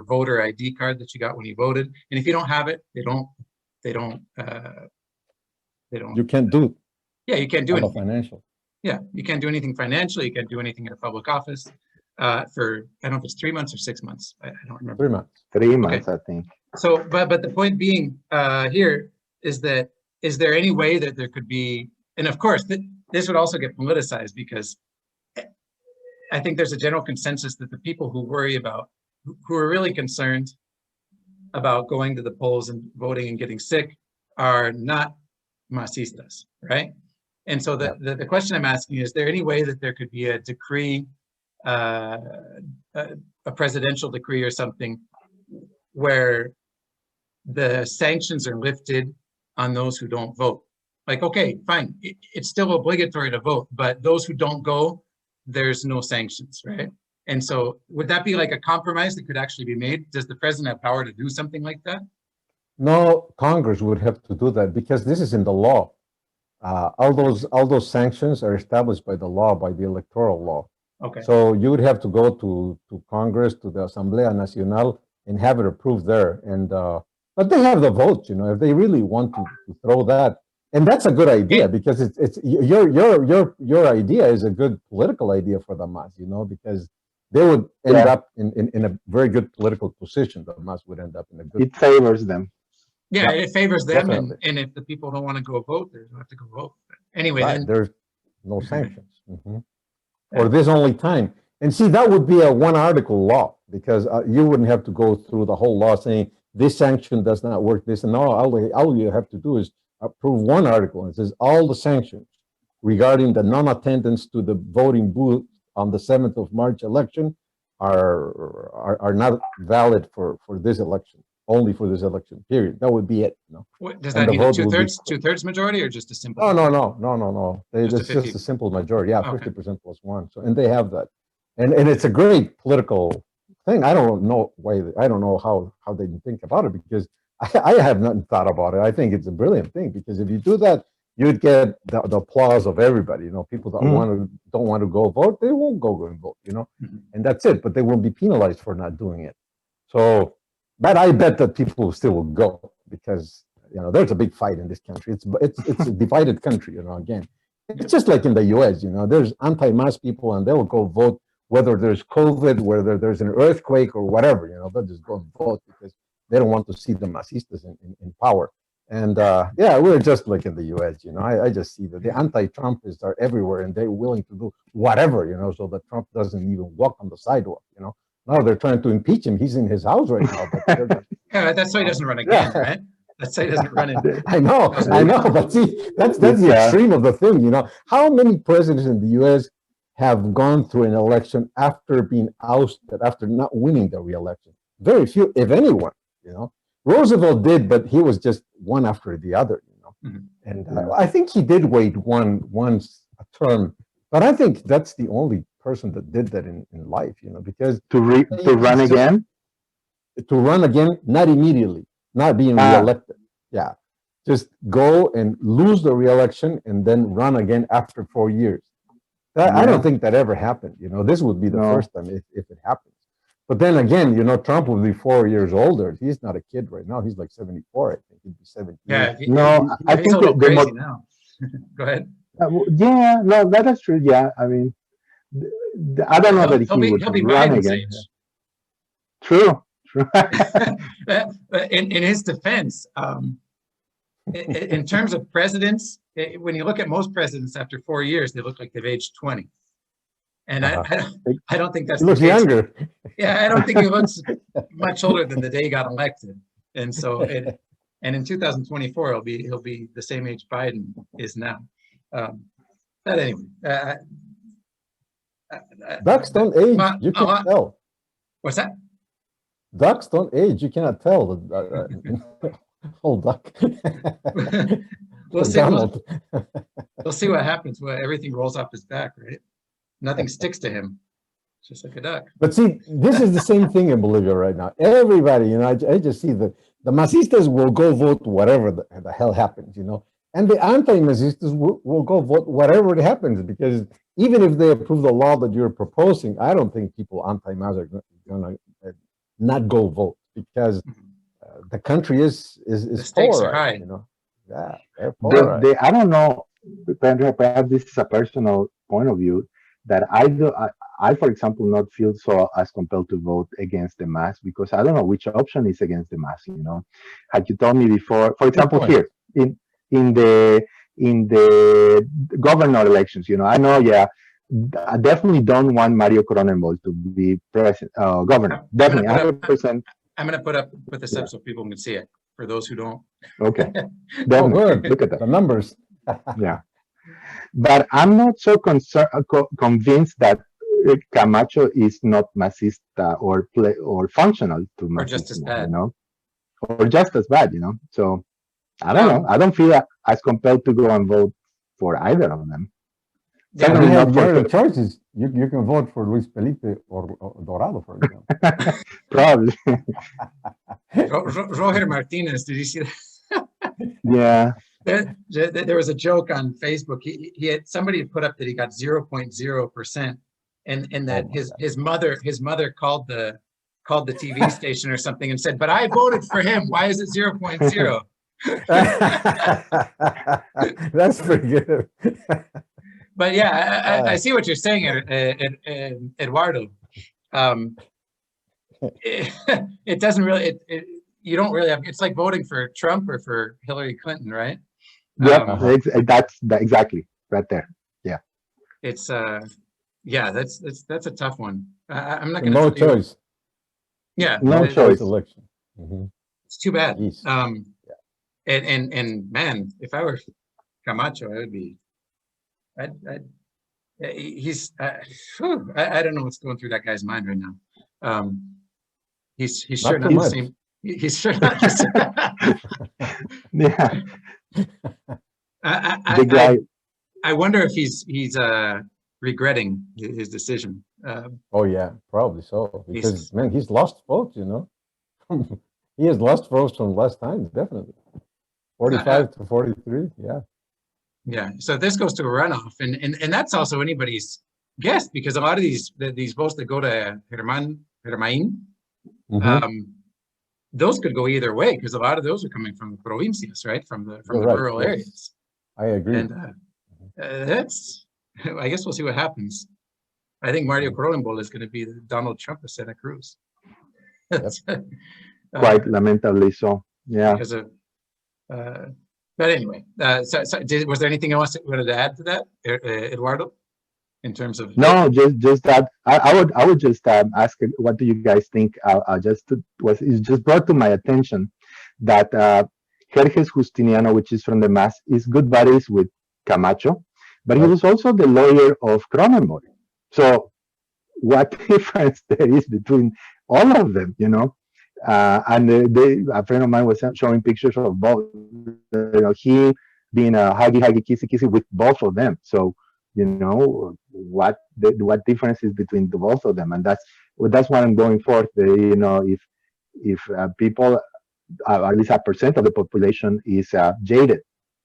voter ID card that you got when you voted. And if you don't have it, they don't. You can't do it. Yeah, you can't do anything. Financial. Yeah, you can't do anything financial. You can't do anything at a public office for, I don't know if it's 3 months or 6 months. I don't remember. 3 months. 3 months, okay. I think. So, but the point being here is that, is there any way that there could be, and of course, this would also get politicized, because I think there's a general consensus that the people who worry about, who are really concerned about going to the polls and voting and getting sick are not masistas, right? And so the question I'm asking is there any way that there could be a decree, a presidential decree or something, where the sanctions are lifted on those who don't vote? Like, okay, fine, it's still obligatory to vote, but those who don't go, there's no sanctions, right? And so would that be like a compromise that could actually be made? Does the president have power to do something like that? No, Congress would have to do that, because this is in the law. All those sanctions are established by the law, by the electoral law. Okay. So you would have to go to Congress, to the Asamblea Nacional, and have it approved there. And but they have the votes, if they really want to throw that. And that's a good idea, because it's your idea is a good political idea for the MAS, because they would end up in a very good political position. The MAS would end up in a good. It favors them. Yeah, it favors them, and if the people don't want to go vote, they don't have to go vote. But anyway, then there's no sanctions, or this only time. And see, that would be a one-article law, because you wouldn't have to go through the whole law saying this sanction does not work. This and no, all you have to do is approve one article, and it says all the sanctions regarding the non-attendance to the voting booth on the 7th of March election are not valid for this election. Only for this election period. That would be it. What, does that mean a two-thirds majority, or just a simple? Oh, no. It's just a simple majority. Yeah, 50% plus one. So, and they have that, and it's a great political thing. I don't know how they didn't think about it, because I have not thought about it. I think it's a brilliant thing, because if you do that, you'd get the applause of everybody. People that don't want to go vote, they won't go and vote. And that's it. But they won't be penalized for not doing it. So. But I bet that people still will go, because there's a big fight in this country. It's a divided country. Again, it's just like in the U.S. There's anti-mask people, and they'll go vote whether there's COVID, whether there's an earthquake, or whatever. They'll just go and vote because they don't want to see the masistas in power. And we're just like in the U.S. I just see that the anti-Trumpists are everywhere, and they're willing to do whatever. So that Trump doesn't even walk on the sidewalk. No, they're trying to impeach him. He's in his house right now. But yeah, that's why he doesn't run again, right? That's why he doesn't run in. I know. But see, that's the extreme of the thing. How many presidents in the U.S. have gone through an election after being ousted, after not winning the re-election? Very few, if anyone. Roosevelt did, but he was just one after the other, you know. Mhm. And I think he did wait once a term, but I think that's the only person that did that in life, you know, because To run again? to run again, not immediately, not being reelected. Yeah. Just go and lose the reelection and then run again after 4 years. I don't think that ever happened. You know, this would be the first time if it happens. But then again, you know, Trump will be 4 years older. He's not a kid right now. He's like 74. I think he'd be 70. Yeah. I think a little crazy now. Go ahead. Yeah, no, that is true. Yeah, I mean, I don't know that he would he'll be run Biden's again. age. True. In his defense, in terms of presidents, when you look at most presidents after 4 years, they look like they've aged 20. And I don't think that's he looks the case. younger. Yeah, I don't think he looks much older than the day he got elected. And so, and in 2024, he'll be the same age Biden is now. But anyway, Ducks don't age. You can't tell. What's that? Ducks don't age. You cannot tell. Whole duck. We'll see what happens when everything rolls off his back, right? Nothing sticks to him, just like a duck. But see, this is the same thing in Bolivia right now. Everybody, you know, I just see the Masistas will go vote whatever the hell happens, you know, and the anti-Masistas will go vote whatever it happens, because even if they approve the law that you're proposing, I don't think people anti-Mas are going to not go vote, because the country is the stakes are high. You know, yeah, they're I don't know, perhaps this is a personal point of view, that I, for example, not feel so as compelled to vote against the mass, because I don't know which option is against the mass. You know, had you told me before, for example, here in the governor elections, you know, I know, yeah, I definitely don't want Mario Cronenberg to be governor. Definitely, 100%. I'm going to put this up so people can see it, for those who don't. Okay, definitely. Look at that. The numbers. Yeah. But I'm not so convinced that Camacho is not Masista or functional to Masista, or just as bad, you know, or just as bad, you know. So I don't know. I don't feel as compelled to go and vote for either of them. Yeah, you have the choices. You can vote for Luis Felipe or Dorado, for example. Probably. Roger Martinez, did you see that? Yeah. There was a joke on Facebook. He had somebody had put up that he got 0.0%, and that his mother called the TV station or something and said, "But I voted for him. Why is it 0.0?" That's pretty good. But yeah, I see what you're saying, Eduardo. It doesn't really. You don't really have. It's like voting for Trump or for Hillary Clinton, right? Yeah, that's exactly right there. Yeah. It's yeah, that's a tough one. I'm not going to. No choice. Yeah, no choice. Election. It's too bad. Yeah. And man, if I were Camacho, I would be. He's. I don't know what's going through that guy's mind right now. He's sure not the same. He's sure not the same. Yeah. I wonder if he's regretting his decision. Oh yeah, probably so. Because man, he's lost votes. You know, he has lost votes from last time. Definitely, 45 to 43. Yeah. Yeah. So this goes to a runoff, and that's also anybody's guess, because a lot of these votes that go to Germain, those could go either way, because a lot of those are coming from the provincias, right? From the rural areas. I agree. And that's, I guess we'll see what happens. I think Mario Cronenberg is going to be the Donald Trump of Santa Cruz. Quite lamentably so. Yeah. Because of, but anyway, was there anything else that you wanted to add to that, Eduardo? In terms of no, just that I would just ask, what do you guys think? It just brought to my attention that Jerjes Justiniano, which is from the MAS, is good buddies with Camacho, but he was also the lawyer of Cronenberg. So what difference there is between all of them, you know? And a friend of mine was showing pictures of both, he being a huggy, kissy, kissy with both of them. So, what difference is between the both of them? And that's what I'm going for. If people, at least a percent of the population is jaded,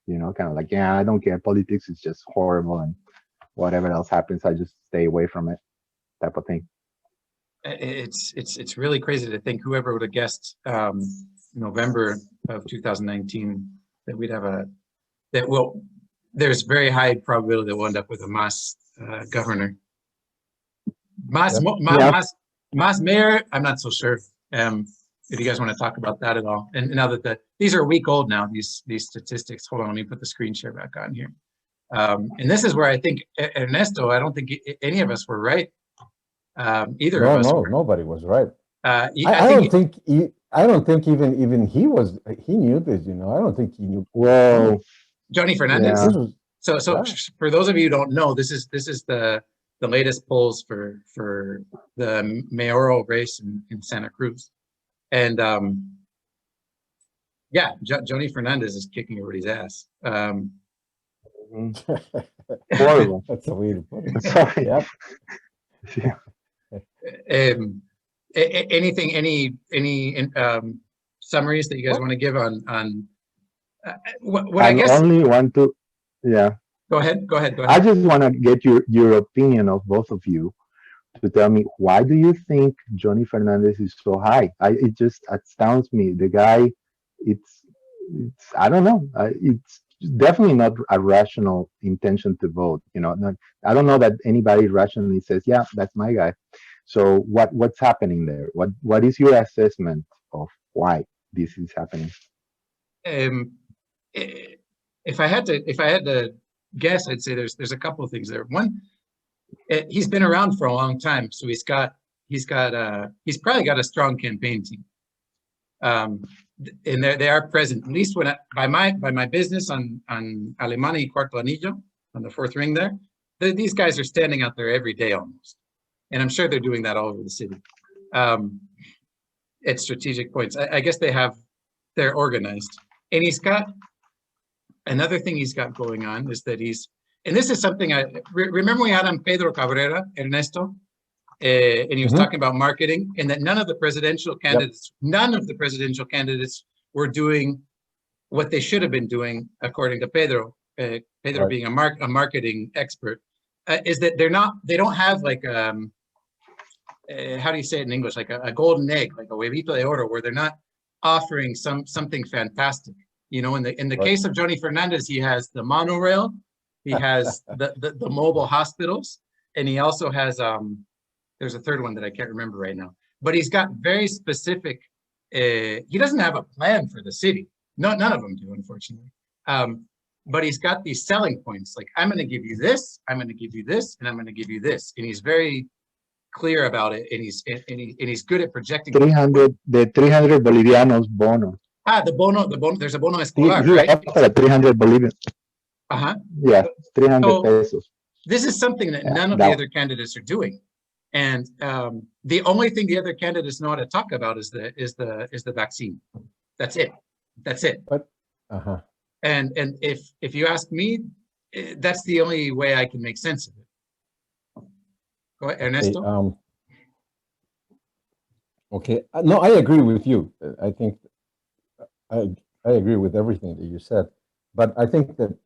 kind of like, yeah, I don't care. Politics is just horrible, and whatever else happens, I just stay away from it, type of thing. It's really crazy to think whoever would have guessed November of 2019 that we'd have there's very high probability that we'll end up with a Mas governor. Mas mayor, I'm not so sure. If you guys want to talk about that at all. And now that these are a week old now, these statistics. Hold on, let me put the screen share back on here. And this is where I think Ernesto, I don't think any of us were right. Either of us. No, nobody was right. I don't think even he knew this. I don't think he knew. Whoa, Johnny Fernandez. Yeah. So for those of you who don't know, this is the latest polls for the mayoral race in Santa Cruz, and Johnny Fernandez is kicking everybody's ass. Horrible. That's a way to put it. Sorry. Yep. Anything, any summaries that you guys want to give on what I guess? Only want to, yeah. Go ahead. I just want to get your opinion of both of you to tell me, why do you think Johnny Fernandez is so high? It just astounds me. The guy, it's I don't know. It's definitely not a rational intention to vote. I don't know that anybody rationally says, yeah, that's my guy. So what's happening there? What is your assessment of why this is happening? If I had to guess, I'd say there's a couple of things there. One, he's been around for a long time, so he's probably got a strong campaign team. And they are present, at least by my business on Alemana y Cuarto Anillo, on the fourth ring there. These guys are standing out there every day almost. And I'm sure they're doing that all over the city at strategic points. I guess they're organized. And he's got, another thing he's got going on is that and this is something remember we had on Pedro Cabrera, Ernesto, and he was talking about marketing, and that none of the presidential candidates were doing what they should have been doing, according to Pedro. Pedro being a marketing expert, is that they don't have like how do you say it in English, like a golden egg, like a huevito de oro, where they're not offering something fantastic. In the case of Johnny Fernandez, he has the monorail, he has the mobile hospitals, and he also has there's a third one that I can't remember right now. But he's got very specific. He doesn't have a plan for the city. None of them do, unfortunately. But he's got these selling points, like, I'm going to give you this, I'm going to give you this, and I'm going to give you this, and he's very clear about it, and he's good at projecting. 300 Bolivianos bono. The bono. There's a bono escolar, right? 300 Bolivian. Yeah, 300 pesos. This is something that none of the other candidates are doing, and the only thing the other candidates know how to talk about is the vaccine. That's it. But and if you ask me, that's the only way I can make sense of it. Go ahead, Ernesto. Okay. No, I agree with you. I think I agree with everything that you said, but I think that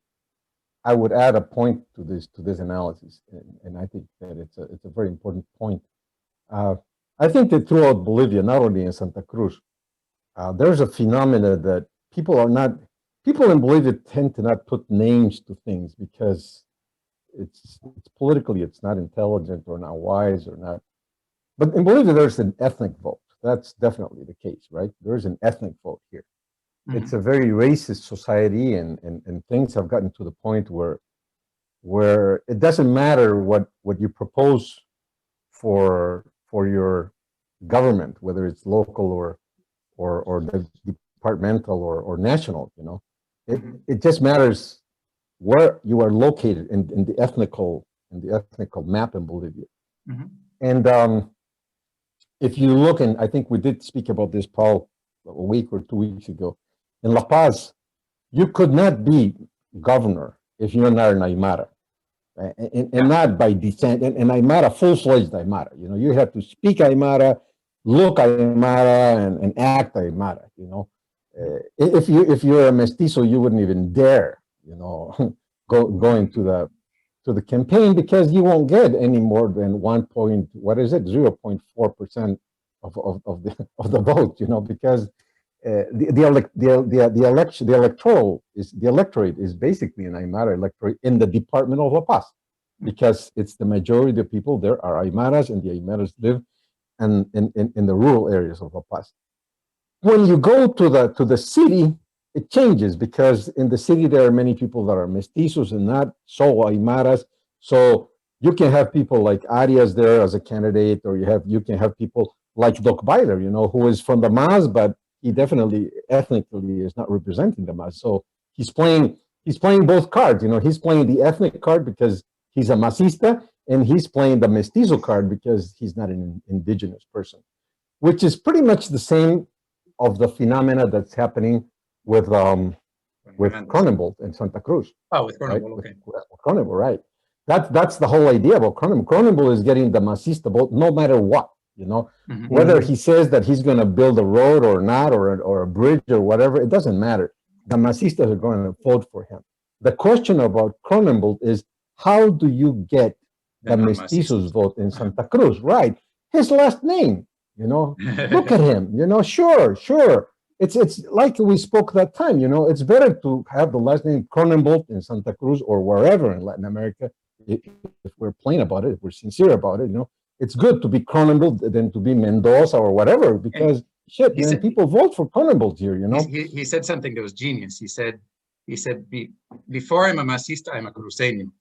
I would add a point to this analysis, and I think that it's a very important point. I think that throughout Bolivia, not only in Santa Cruz, there's a phenomena that people in Bolivia tend to not put names to things because it's politically, it's not intelligent or not wise or not. But in Bolivia, there's an ethnic vote. That's definitely the case, right? There's an ethnic vote here. Mm-hmm. It's a very racist society, and things have gotten to the point where it doesn't matter what you propose for your government, whether it's local or departmental or national. It just matters where you are located in the ethnical map in Bolivia. Mm-hmm. And if you look, and I think we did speak about this, Paul, a week or 2 weeks ago, in La Paz, you could not be governor if you're not an Aymara. And not by descent, and Aymara, full-fledged Aymara. You know, you have to speak Aymara, look Aymara, and act Aymara. You know, if you're a mestizo, you wouldn't even dare, you know, go into the campaign, because you won't get any more than 0.4% of the vote. You know, because the electorate is basically an Aymara electorate in the department of La Paz, because it's the majority of people there are Aymaras, and the Aymaras live in the rural areas of La Paz. When you go to the city, it changes, because in the city there are many people that are mestizos and not so Aymaras. So you can have people like Arias there as a candidate, or you can have people like Doc Byler, you know, who is from the Mas, but he definitely ethnically is not representing the Mas. So he's playing both cards. You know, he's playing the ethnic card because he's a Masista, and he's playing the mestizo card because he's not an indigenous person, which is pretty much the same of the phenomena that's happening with Cronenbold in Santa Cruz. Oh, with Cronenbold, right? okay. With Cronenbold, right. That's the whole idea about Cronenbold. Cronenbold is getting the Masista vote no matter what. You know, whether he says that he's going to build a road or not, or a bridge or whatever, it doesn't matter. The Masistas are going to vote for him. The question about Cronenbold is, how do you get the mestizos vote in Santa Cruz? Right. His last name, you know, look at him, you know, sure. It's like we spoke that time, you know, it's better to have the last name Cronenbold in Santa Cruz or wherever in Latin America. If we're plain about it, if we're sincere about it, you know, it's good to be Cronenbold than to be Mendoza or whatever, because shit, man, people vote for Cronenbold here, you know. He said something that was genius. He said, before I'm a Masista, I'm a Cruceño.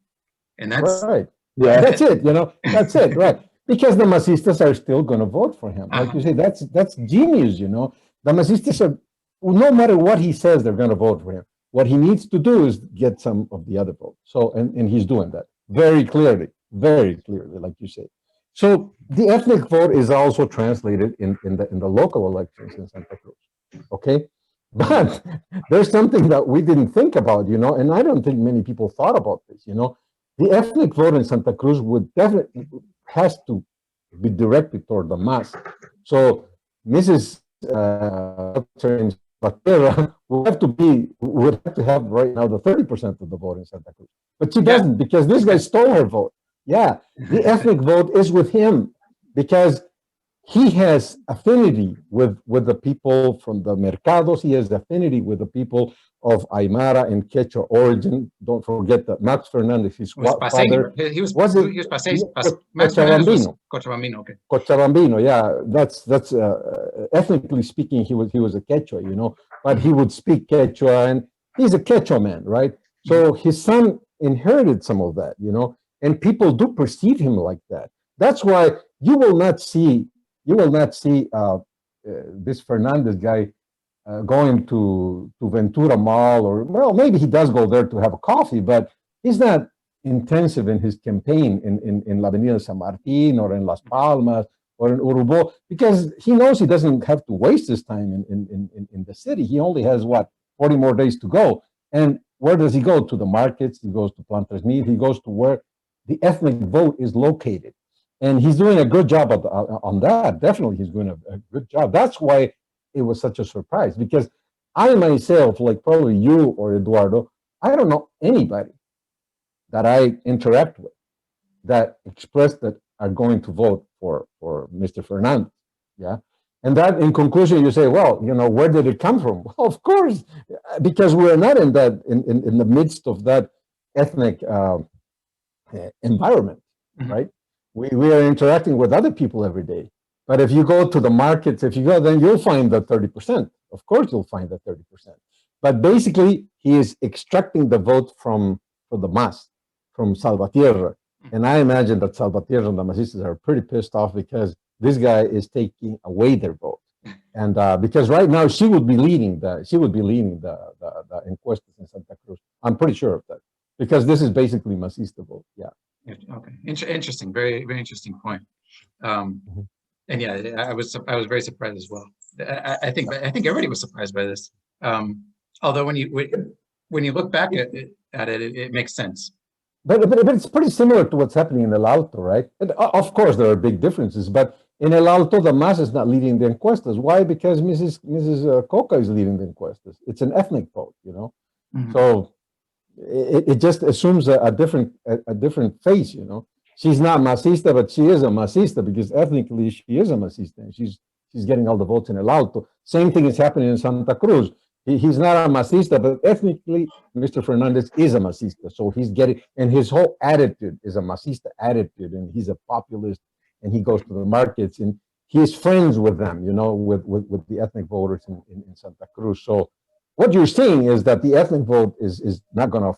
And that's right. Yeah, that's it, you know, that's it, right. Because the Masistas are still going to vote for him. Like you say, that's genius, you know. The Masistas are, no matter what he says, they're going to vote for him. What he needs to do is get some of the other votes. So, and he's doing that very clearly, like you say. So the ethnic vote is also translated in the local elections in Santa Cruz. Okay, but there's something that we didn't think about, you know, and I don't think many people thought about this. You know, the ethnic vote in Santa Cruz has to be directed toward the mass. So Mrs. Batera would have to have right now the 30% of the vote in Santa Cruz, but she doesn't, because this guy stole her vote. Yeah, the ethnic vote is with him because he has affinity with the people from the mercados. He has affinity with the people of Aymara and Quechua origin. Don't forget that Max Fernandez, his father, he was Cochabambino. Cochabambino, okay. Cochabambino, yeah, that's ethnically speaking, he was a Quechua, you know, but he would speak Quechua, and he's a Quechua man, right? So his son inherited some of that, you know. And people do perceive him like that. That's why you will not see this Fernandez guy going to Ventura Mall, or, well, maybe he does go there to have a coffee, but he's not intensive in his campaign in La Avenida San Martin or in Las Palmas or in Urubó, because he knows he doesn't have to waste his time in the city. He only has, 40 more days to go. And where does he go? To the markets, he goes to Plantas Meat, he goes to where the ethnic vote is located. And he's doing a good job on that. Definitely, he's doing a good job. That's why it was such a surprise, because I myself, like probably you or Eduardo, I don't know anybody that I interact with that expressed that are going to vote for Mr. Fernandez. Yeah. And that, in conclusion, you say, well, you know, where did it come from? Well, of course, because we're not in the midst of that ethnic environment, right? We are interacting with other people every day. But if you go to the markets, then you'll find the 30%. Of course, you'll find the 30%. But basically, he is extracting the vote from the mass, from Salvatierra. And I imagine that Salvatierra and the Masistas are pretty pissed off because this guy is taking away their vote. And because right now she would be leading the encuestas in Santa Cruz. I'm pretty sure of that, because this is basically Masista vote. Yeah. Okay. Interesting. Very, very interesting point. And yeah, I was very surprised as well. I think everybody was surprised by this. Although when you look back at it, it makes sense. But it's pretty similar to what's happening in El Alto, right? And of course, there are big differences, but in El Alto, the MAS is not leading the encuestas. Why? Because Mrs. Coca is leading the encuestas. It's an ethnic vote, you know? Mhm. So it just assumes a different face, you know? She's not Masista, but she is a Masista because ethnically she is a Masista, and she's getting all the votes in El Alto. Same thing is happening in Santa Cruz. He's not a Masista, but ethnically, Mr. Fernandez is a Masista. So he's getting, and his whole attitude is a Masista attitude, and he's a populist, and he goes to the markets, and he's friends with them, you know, with the ethnic voters in Santa Cruz. So what you're seeing is that the ethnic vote is not going to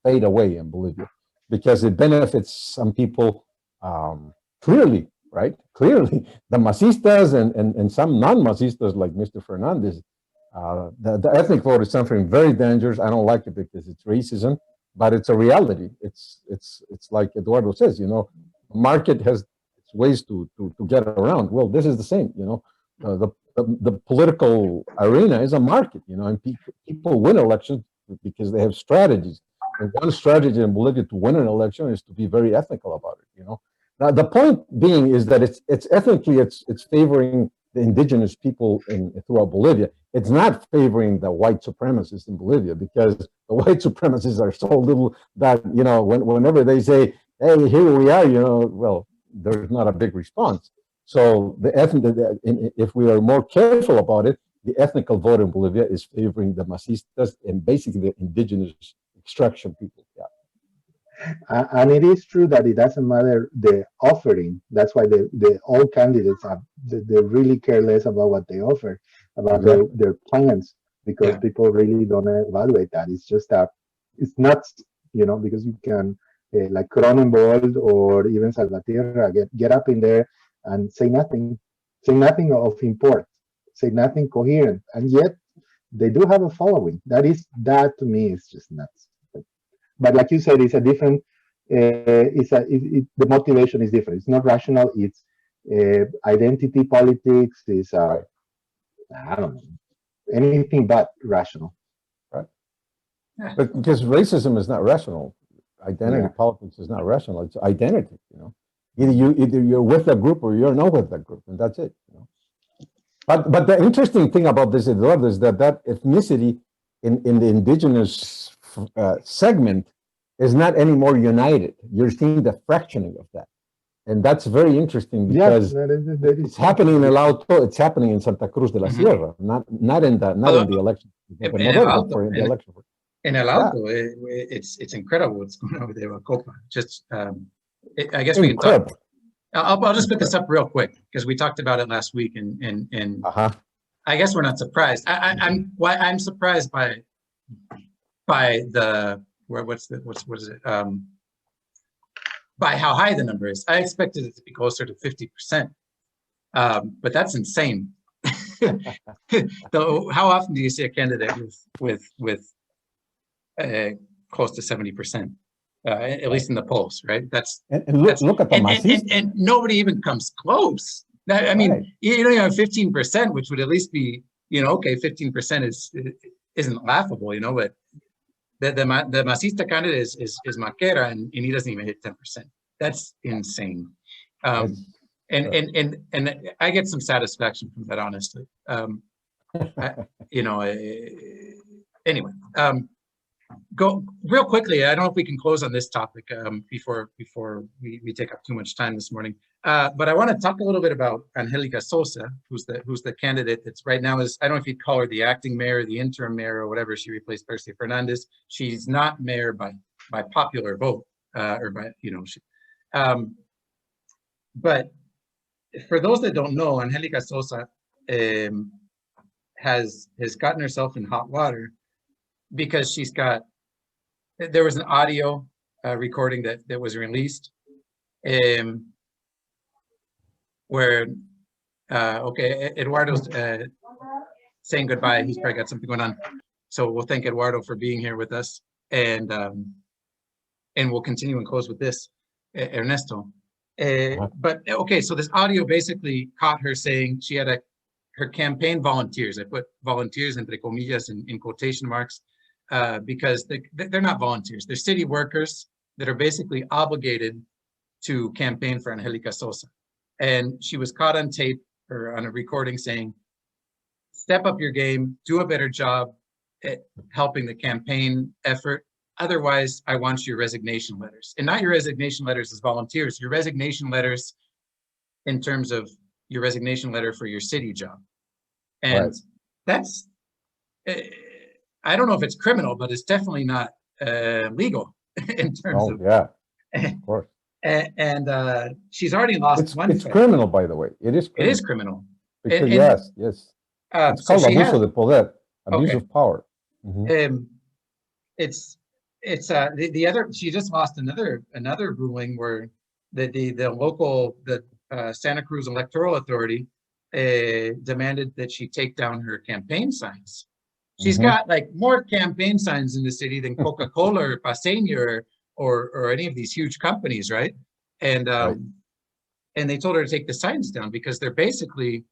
fade away in Bolivia because it benefits some people clearly, right? Clearly, the Masistas and some non-Masistas like Mr. Fernandez. The ethnic vote is something very dangerous. I don't like it because it's racism, but it's a reality. It's like Eduardo says, you know, market has its ways to get around. Well, this is the same, you know. The political arena is a market, you know, and people win elections because they have strategies. And one strategy in Bolivia to win an election is to be very ethical about it, you know. Now, the point being is that it's ethnically, it's favoring the indigenous people throughout Bolivia. It's not favoring the white supremacists in Bolivia because the white supremacists are so little that, you know, whenever they say, hey, here we are, you know, well, there's not a big response. So if we are more careful about it, the ethnical vote in Bolivia is favoring the Masistas and basically the indigenous extraction people. Yeah. And it is true that it doesn't matter the offering. That's why the all candidates they really care less about what they offer, about Exactly. their plans, because Yeah. people really don't evaluate that. It's just that it's nuts, you know, because you can like Cronenbold or even Salvatierra get up in there and say nothing of import, say nothing coherent, and yet they do have a following. That to me is just nuts. But like you said, it's a different. The motivation is different. It's not rational. It's identity politics. Is Right. I don't know, anything but rational. Right. But because racism is not rational, identity Yeah. politics is not rational. It's identity. You know, either you're with that group or you're not with that group, and that's it. You know. But the interesting thing about this, Eduardo, is that ethnicity in the indigenous segment is not any more united. You're seeing the fractioning of that. And that's very interesting because that is it's happening in El Alto, it's happening in Santa Cruz de la Mhm. Sierra, not in the election. In El Alto, In the election. in El Alto, it's incredible what's going on with Eva Copa. Just, I guess we can talk. Incredible. I'll just put this up real quick because we talked about it last week, and I guess we're not surprised. I'm surprised by the what is it? By how high the number is. I expected it to be closer to 50%, but that's insane. Though, how often do you see a candidate with close to 70%? At least in the polls, right? And look at the Masistas. And nobody even comes close. I mean, right. You have 15%, which would at least be, okay, 15% isn't laughable, but the Masista candidate is Maquera, and he doesn't even hit 10%. That's insane. And I get some satisfaction from that, honestly. Anyway. Go real quickly. I don't know if we can close on this topic before we take up too much time this morning. But I want to talk a little bit about Angelica Sosa, who's the candidate that's right now is, I don't know if you'd call her the acting mayor, the interim mayor, or whatever. She replaced Percy Fernandez. She's not mayor by popular vote, or by but for those that don't know, Angelica Sosa has gotten herself in hot water because there was an audio recording that was released where, Eduardo's saying goodbye. He's probably got something going on. So we'll thank Eduardo for being here with us. And we'll continue and close with this. Ernesto, But okay, so this audio basically caught her saying she had her campaign volunteers. I put volunteers entre comillas in quotation marks because they're not volunteers. They're city workers that are basically obligated to campaign for Angelica Sosa. And she was caught on tape or on a recording saying, step up your game, do a better job at helping the campaign effort. Otherwise, I want your resignation letters. And not your resignation letters as volunteers, your resignation letters in terms of your resignation letter for your city job. And Right. that's, I don't know if it's criminal, but it's definitely not legal in terms of. Yeah, of course. And she's already lost one. It's criminal, by the way. It is criminal. It is criminal. Because, yes. It's So called she abuso has, de poder, abuse okay. of power. Mhm. It's the other. She just lost another ruling where the local Santa Cruz Electoral Authority demanded that she take down her campaign signs. She's got like more campaign signs in the city than Coca-Cola or Paseña or any of these huge companies, right? And Right. and they told her to take the signs down because they're basically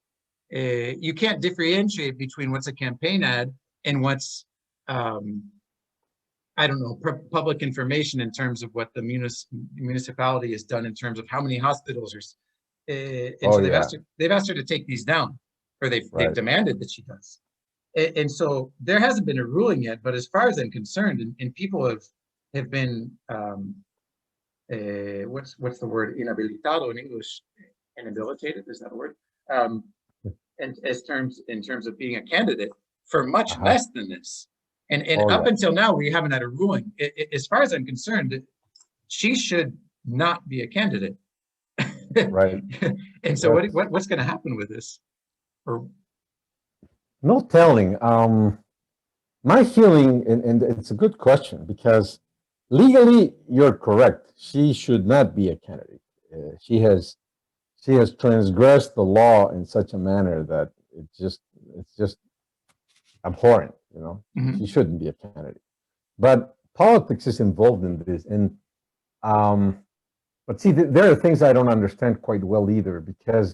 you can't differentiate between what's a campaign ad and what's I don't know, public information in terms of what the municipality has done in terms of how many hospitals are. And so they've asked her to take these down, or they've demanded that she does. And so there hasn't been a ruling yet, but as far as I'm concerned, and people have been what's the word, inhabilitado in English, inhabilitated, is that a word? And in terms of being a candidate for much less than this. And up until now, we haven't had a ruling. As far as I'm concerned, she should not be a candidate. Right. And so what's going to happen with this? Or no telling. My feeling, and it's a good question, because legally you're correct. She should not be a candidate. She has transgressed the law in such a manner that it's just abhorrent. She shouldn't be a candidate. But politics is involved in this, and but see, there are things I don't understand quite well either, because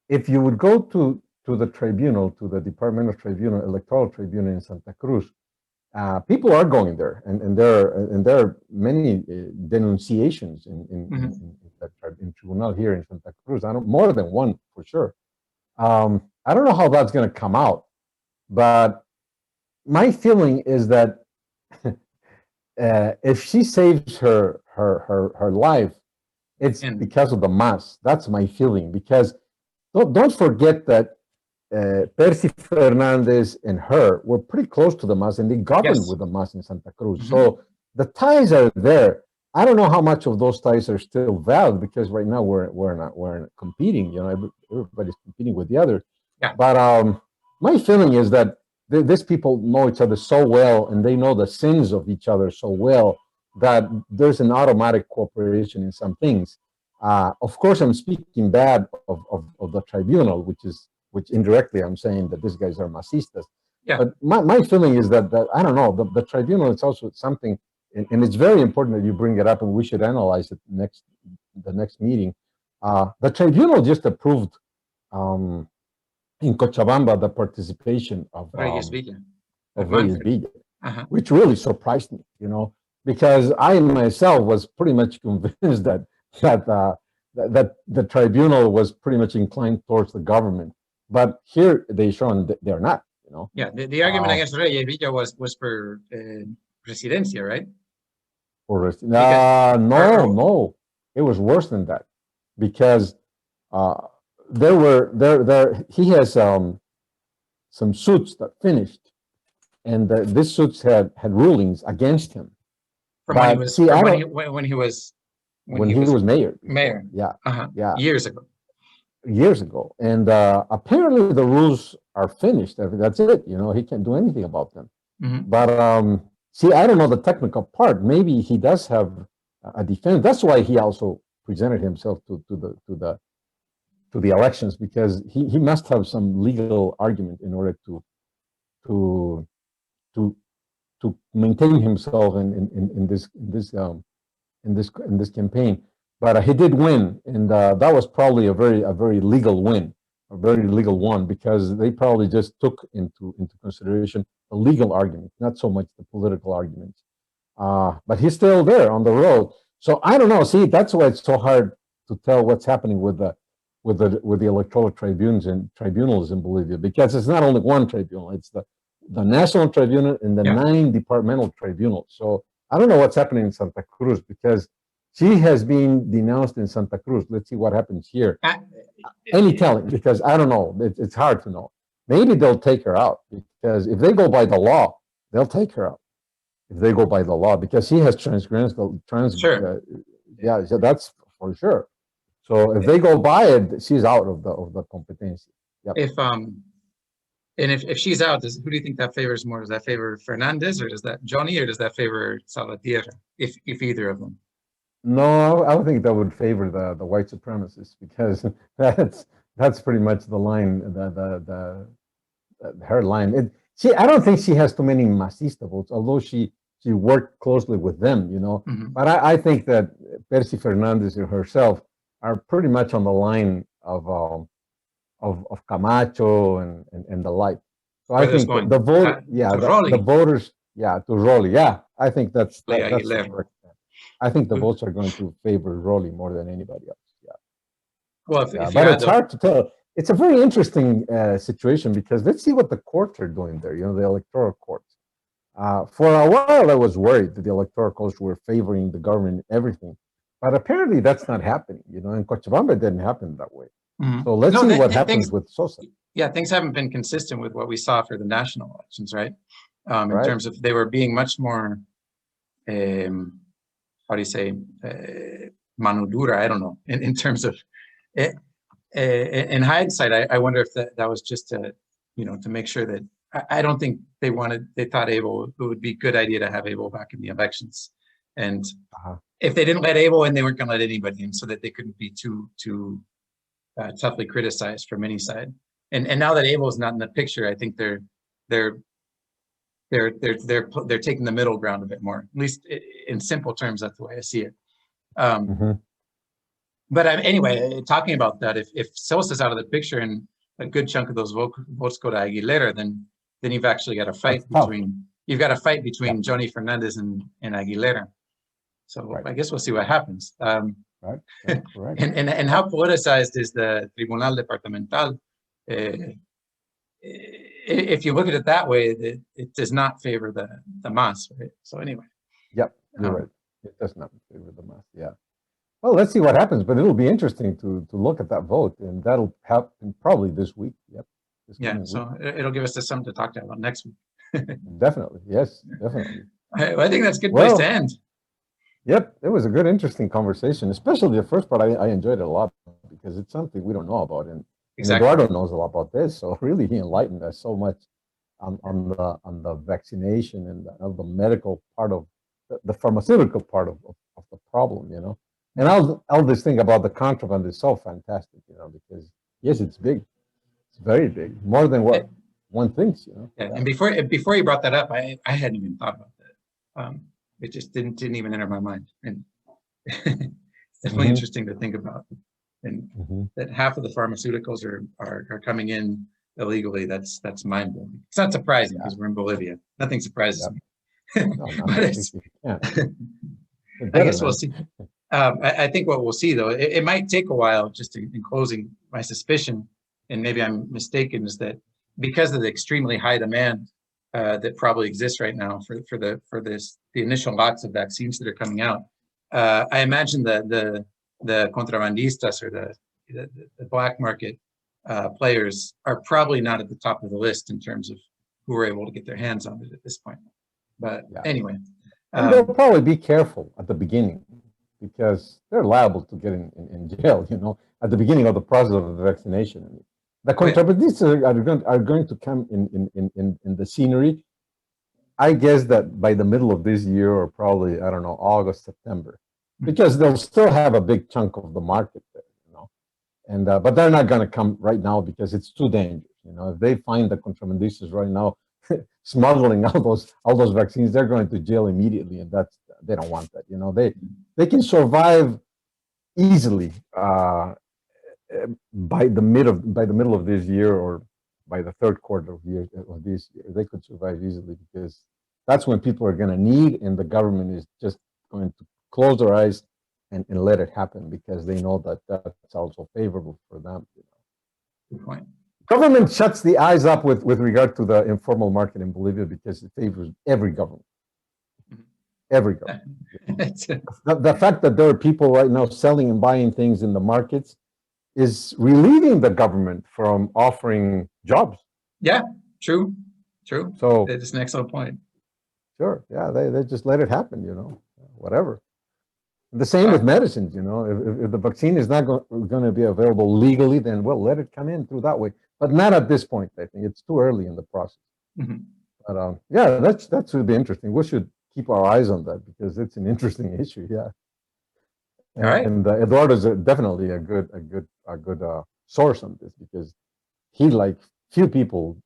if you would go to the tribunal, to the departmental tribunal, electoral tribunal in Santa Cruz, people are going there, and there are many denunciations in tribunal here in Santa Cruz. More than one for sure. I don't know how that's going to come out, but my feeling is that if she saves her life, it's because of the mass. That's my feeling. Because don't forget that Percy Fernandez and her were pretty close to the mass, and they governed with the mass in Santa Cruz. So the ties are there. I don't know how much of those ties are still valid, because right now we're competing. Everybody's competing with the other. Yeah. But my feeling is that these people know each other so well, and they know the sins of each other so well, that there's an automatic cooperation in some things. Of course, I'm speaking bad of the tribunal, which indirectly I'm saying that these guys are masistas. Yeah. But my feeling is that I don't know, the tribunal is also something, and it's very important that you bring it up, and we should analyze it the next meeting. The tribunal just approved in Cochabamba the participation of Reyes Villa, which really surprised me, because I myself was pretty much convinced that the tribunal was pretty much inclined towards the government. But here they shown that they're not, Yeah, the argument against Reyes Villa was for presidencia, right? No, it was worse than that, because he has some suits that finished, and these suits had rulings against him. From when he was mayor. Mayor. Yeah. Years ago. And apparently the rules are finished. That's it. He can't do anything about them. But I don't know the technical part. Maybe he does have a defense. That's why he also presented himself to the elections, because he must have some legal argument in order to maintain himself in this campaign. but he did win, and that was probably a very legal win, a very legal one, because they probably just took into consideration the legal argument, not so much the political arguments. But he's still there on the road. So I don't know. See, that's why it's so hard to tell what's happening with the electoral tribunals in Bolivia, because it's not only one tribunal; it's the national tribunal and the 9 departmental tribunals. So I don't know what's happening in Santa Cruz, because she has been denounced in Santa Cruz. Let's see what happens here. Any telling, because I don't know. It's hard to know. Maybe they'll take her out, because if they go by the law, they'll take her out. If they go by the law, because she has transgressed Sure. Yeah, so that's for sure. So if they go by it, she's out of the competency. Yep. If she's out, who do you think that favors more? Does that favor Fernandez, or does that Johnny, or does that favor Salvatierra? If either of them? No, I would think that would favor the white supremacists, because that's pretty much the line, her line. I don't think she has too many masista votes, although she worked closely with them, you know. But I think that Percy Fernandez herself are pretty much on the line of Camacho and the like. So I think the vote, the voters, to Rolly, I think that's correct. I think the votes are going to favor Rolly more than anybody else. Yeah. Well, but it's hard to tell. It's a very interesting situation, because let's see what the courts are doing there. You know, the electoral courts. For a while, I was worried that the electoral courts were favoring the government and everything, but apparently that's not happening. You know, in Cochabamba, it didn't happen that way. So let's see what happens with Sosa. Yeah, things haven't been consistent with what we saw for the national elections, right? In terms of, they were being much more, how do you say, mano dura, I don't know, in terms of, in hindsight, I wonder if that was just to, you know, to make sure that, I don't think they thought Abel, it would be a good idea to have Abel back in the elections. And if they didn't let Abel in, they weren't going to let anybody in, so that they couldn't be too toughly criticized from any side. And now that Abel is not in the picture, I think they're taking the middle ground a bit more. At least in simple terms, that's the way I see it. But anyway, talking about that, if Sosa's out of the picture and a good chunk of those votes go to Aguilera, then you've actually got a fight between Johnny Fernandez and Aguilera. So I guess we'll see what happens. Right. And how politicized is the Tribunal Departamental? If you look at it that way, it does not favor the MAS, right? So anyway. Yep, you're right. It does not favor the MAS. Yeah. Well, let's see what happens, but it'll be interesting to look at that vote, and that'll happen probably this week. Yep. So it'll give us something to talk about next week. Definitely. Yes, definitely. I think that's a good place to end. Yep, it was a good, interesting conversation, especially the first part. I enjoyed it a lot, because it's something we don't know about, and Eduardo knows a lot about this. So really, he enlightened us so much on the vaccination and the medical part of the pharmaceutical part of the problem, you know. And all this thing about the contraband is so fantastic, you know, because yes, it's big, it's very big, more than what one thinks, you know. And before you brought that up, I hadn't even thought about that. It just didn't even enter my mind, and it's definitely interesting to think about. And that half of the pharmaceuticals are coming in illegally. That's mind blowing. It's not surprising, because we're in Bolivia. Nothing surprises me. But I guess we'll see. I think what we'll see, though, it might take a while. Just in closing, my suspicion, and maybe I'm mistaken, is that because of the extremely high demand that probably exists right now for the initial lots of vaccines that are coming out, I imagine the contrabandistas, or the black market players, are probably not at the top of the list in terms of who are able to get their hands on it at this point. But anyway, and they'll probably be careful at the beginning, because they're liable to get in jail, you know, at the beginning of the process of the vaccination. The contrabandistas are going to come in the scenery. I guess that by the middle of this year, or probably, I don't know, August, September, because they'll still have a big chunk of the market there, you know. And but they're not going to come right now, because it's too dangerous. You know, if they find the contrabandistas right now smuggling all those vaccines, they're going to jail immediately, and they don't want that. You know, they can survive easily by the middle of this year, or by the third quarter of this year, they could survive easily, because that's when people are going to need, and the government is just going to close their eyes and let it happen, because they know that that's also favorable for them. Good point. Government shuts the eyes up with regard to the informal market in Bolivia, because it favors every government. Every government. The fact that there are people right now selling and buying things in the markets is relieving the government from offering jobs. Yeah, true. So it's an excellent point. Sure, yeah, they just let it happen, whatever. The same with medicines, if the vaccine is not going to be available legally, then well, let it come in through that way, but not at this point. I think it's too early in the process. But yeah, that should be interesting. We should keep our eyes on that, because it's an interesting issue. Yeah. All right. And Eduardo is definitely a good source on this, because he, like few people,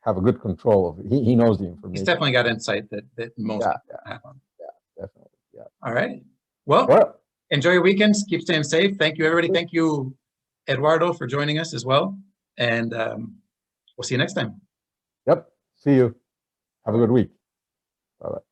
have a good control of it. He knows the information. He's definitely got insight that most people have. Yeah, definitely. Yeah. All right. Well, enjoy your weekends. Keep staying safe. Thank you, everybody. Thank you, Eduardo, for joining us as well. And we'll see you next time. Yep. See you. Have a good week. Bye-bye.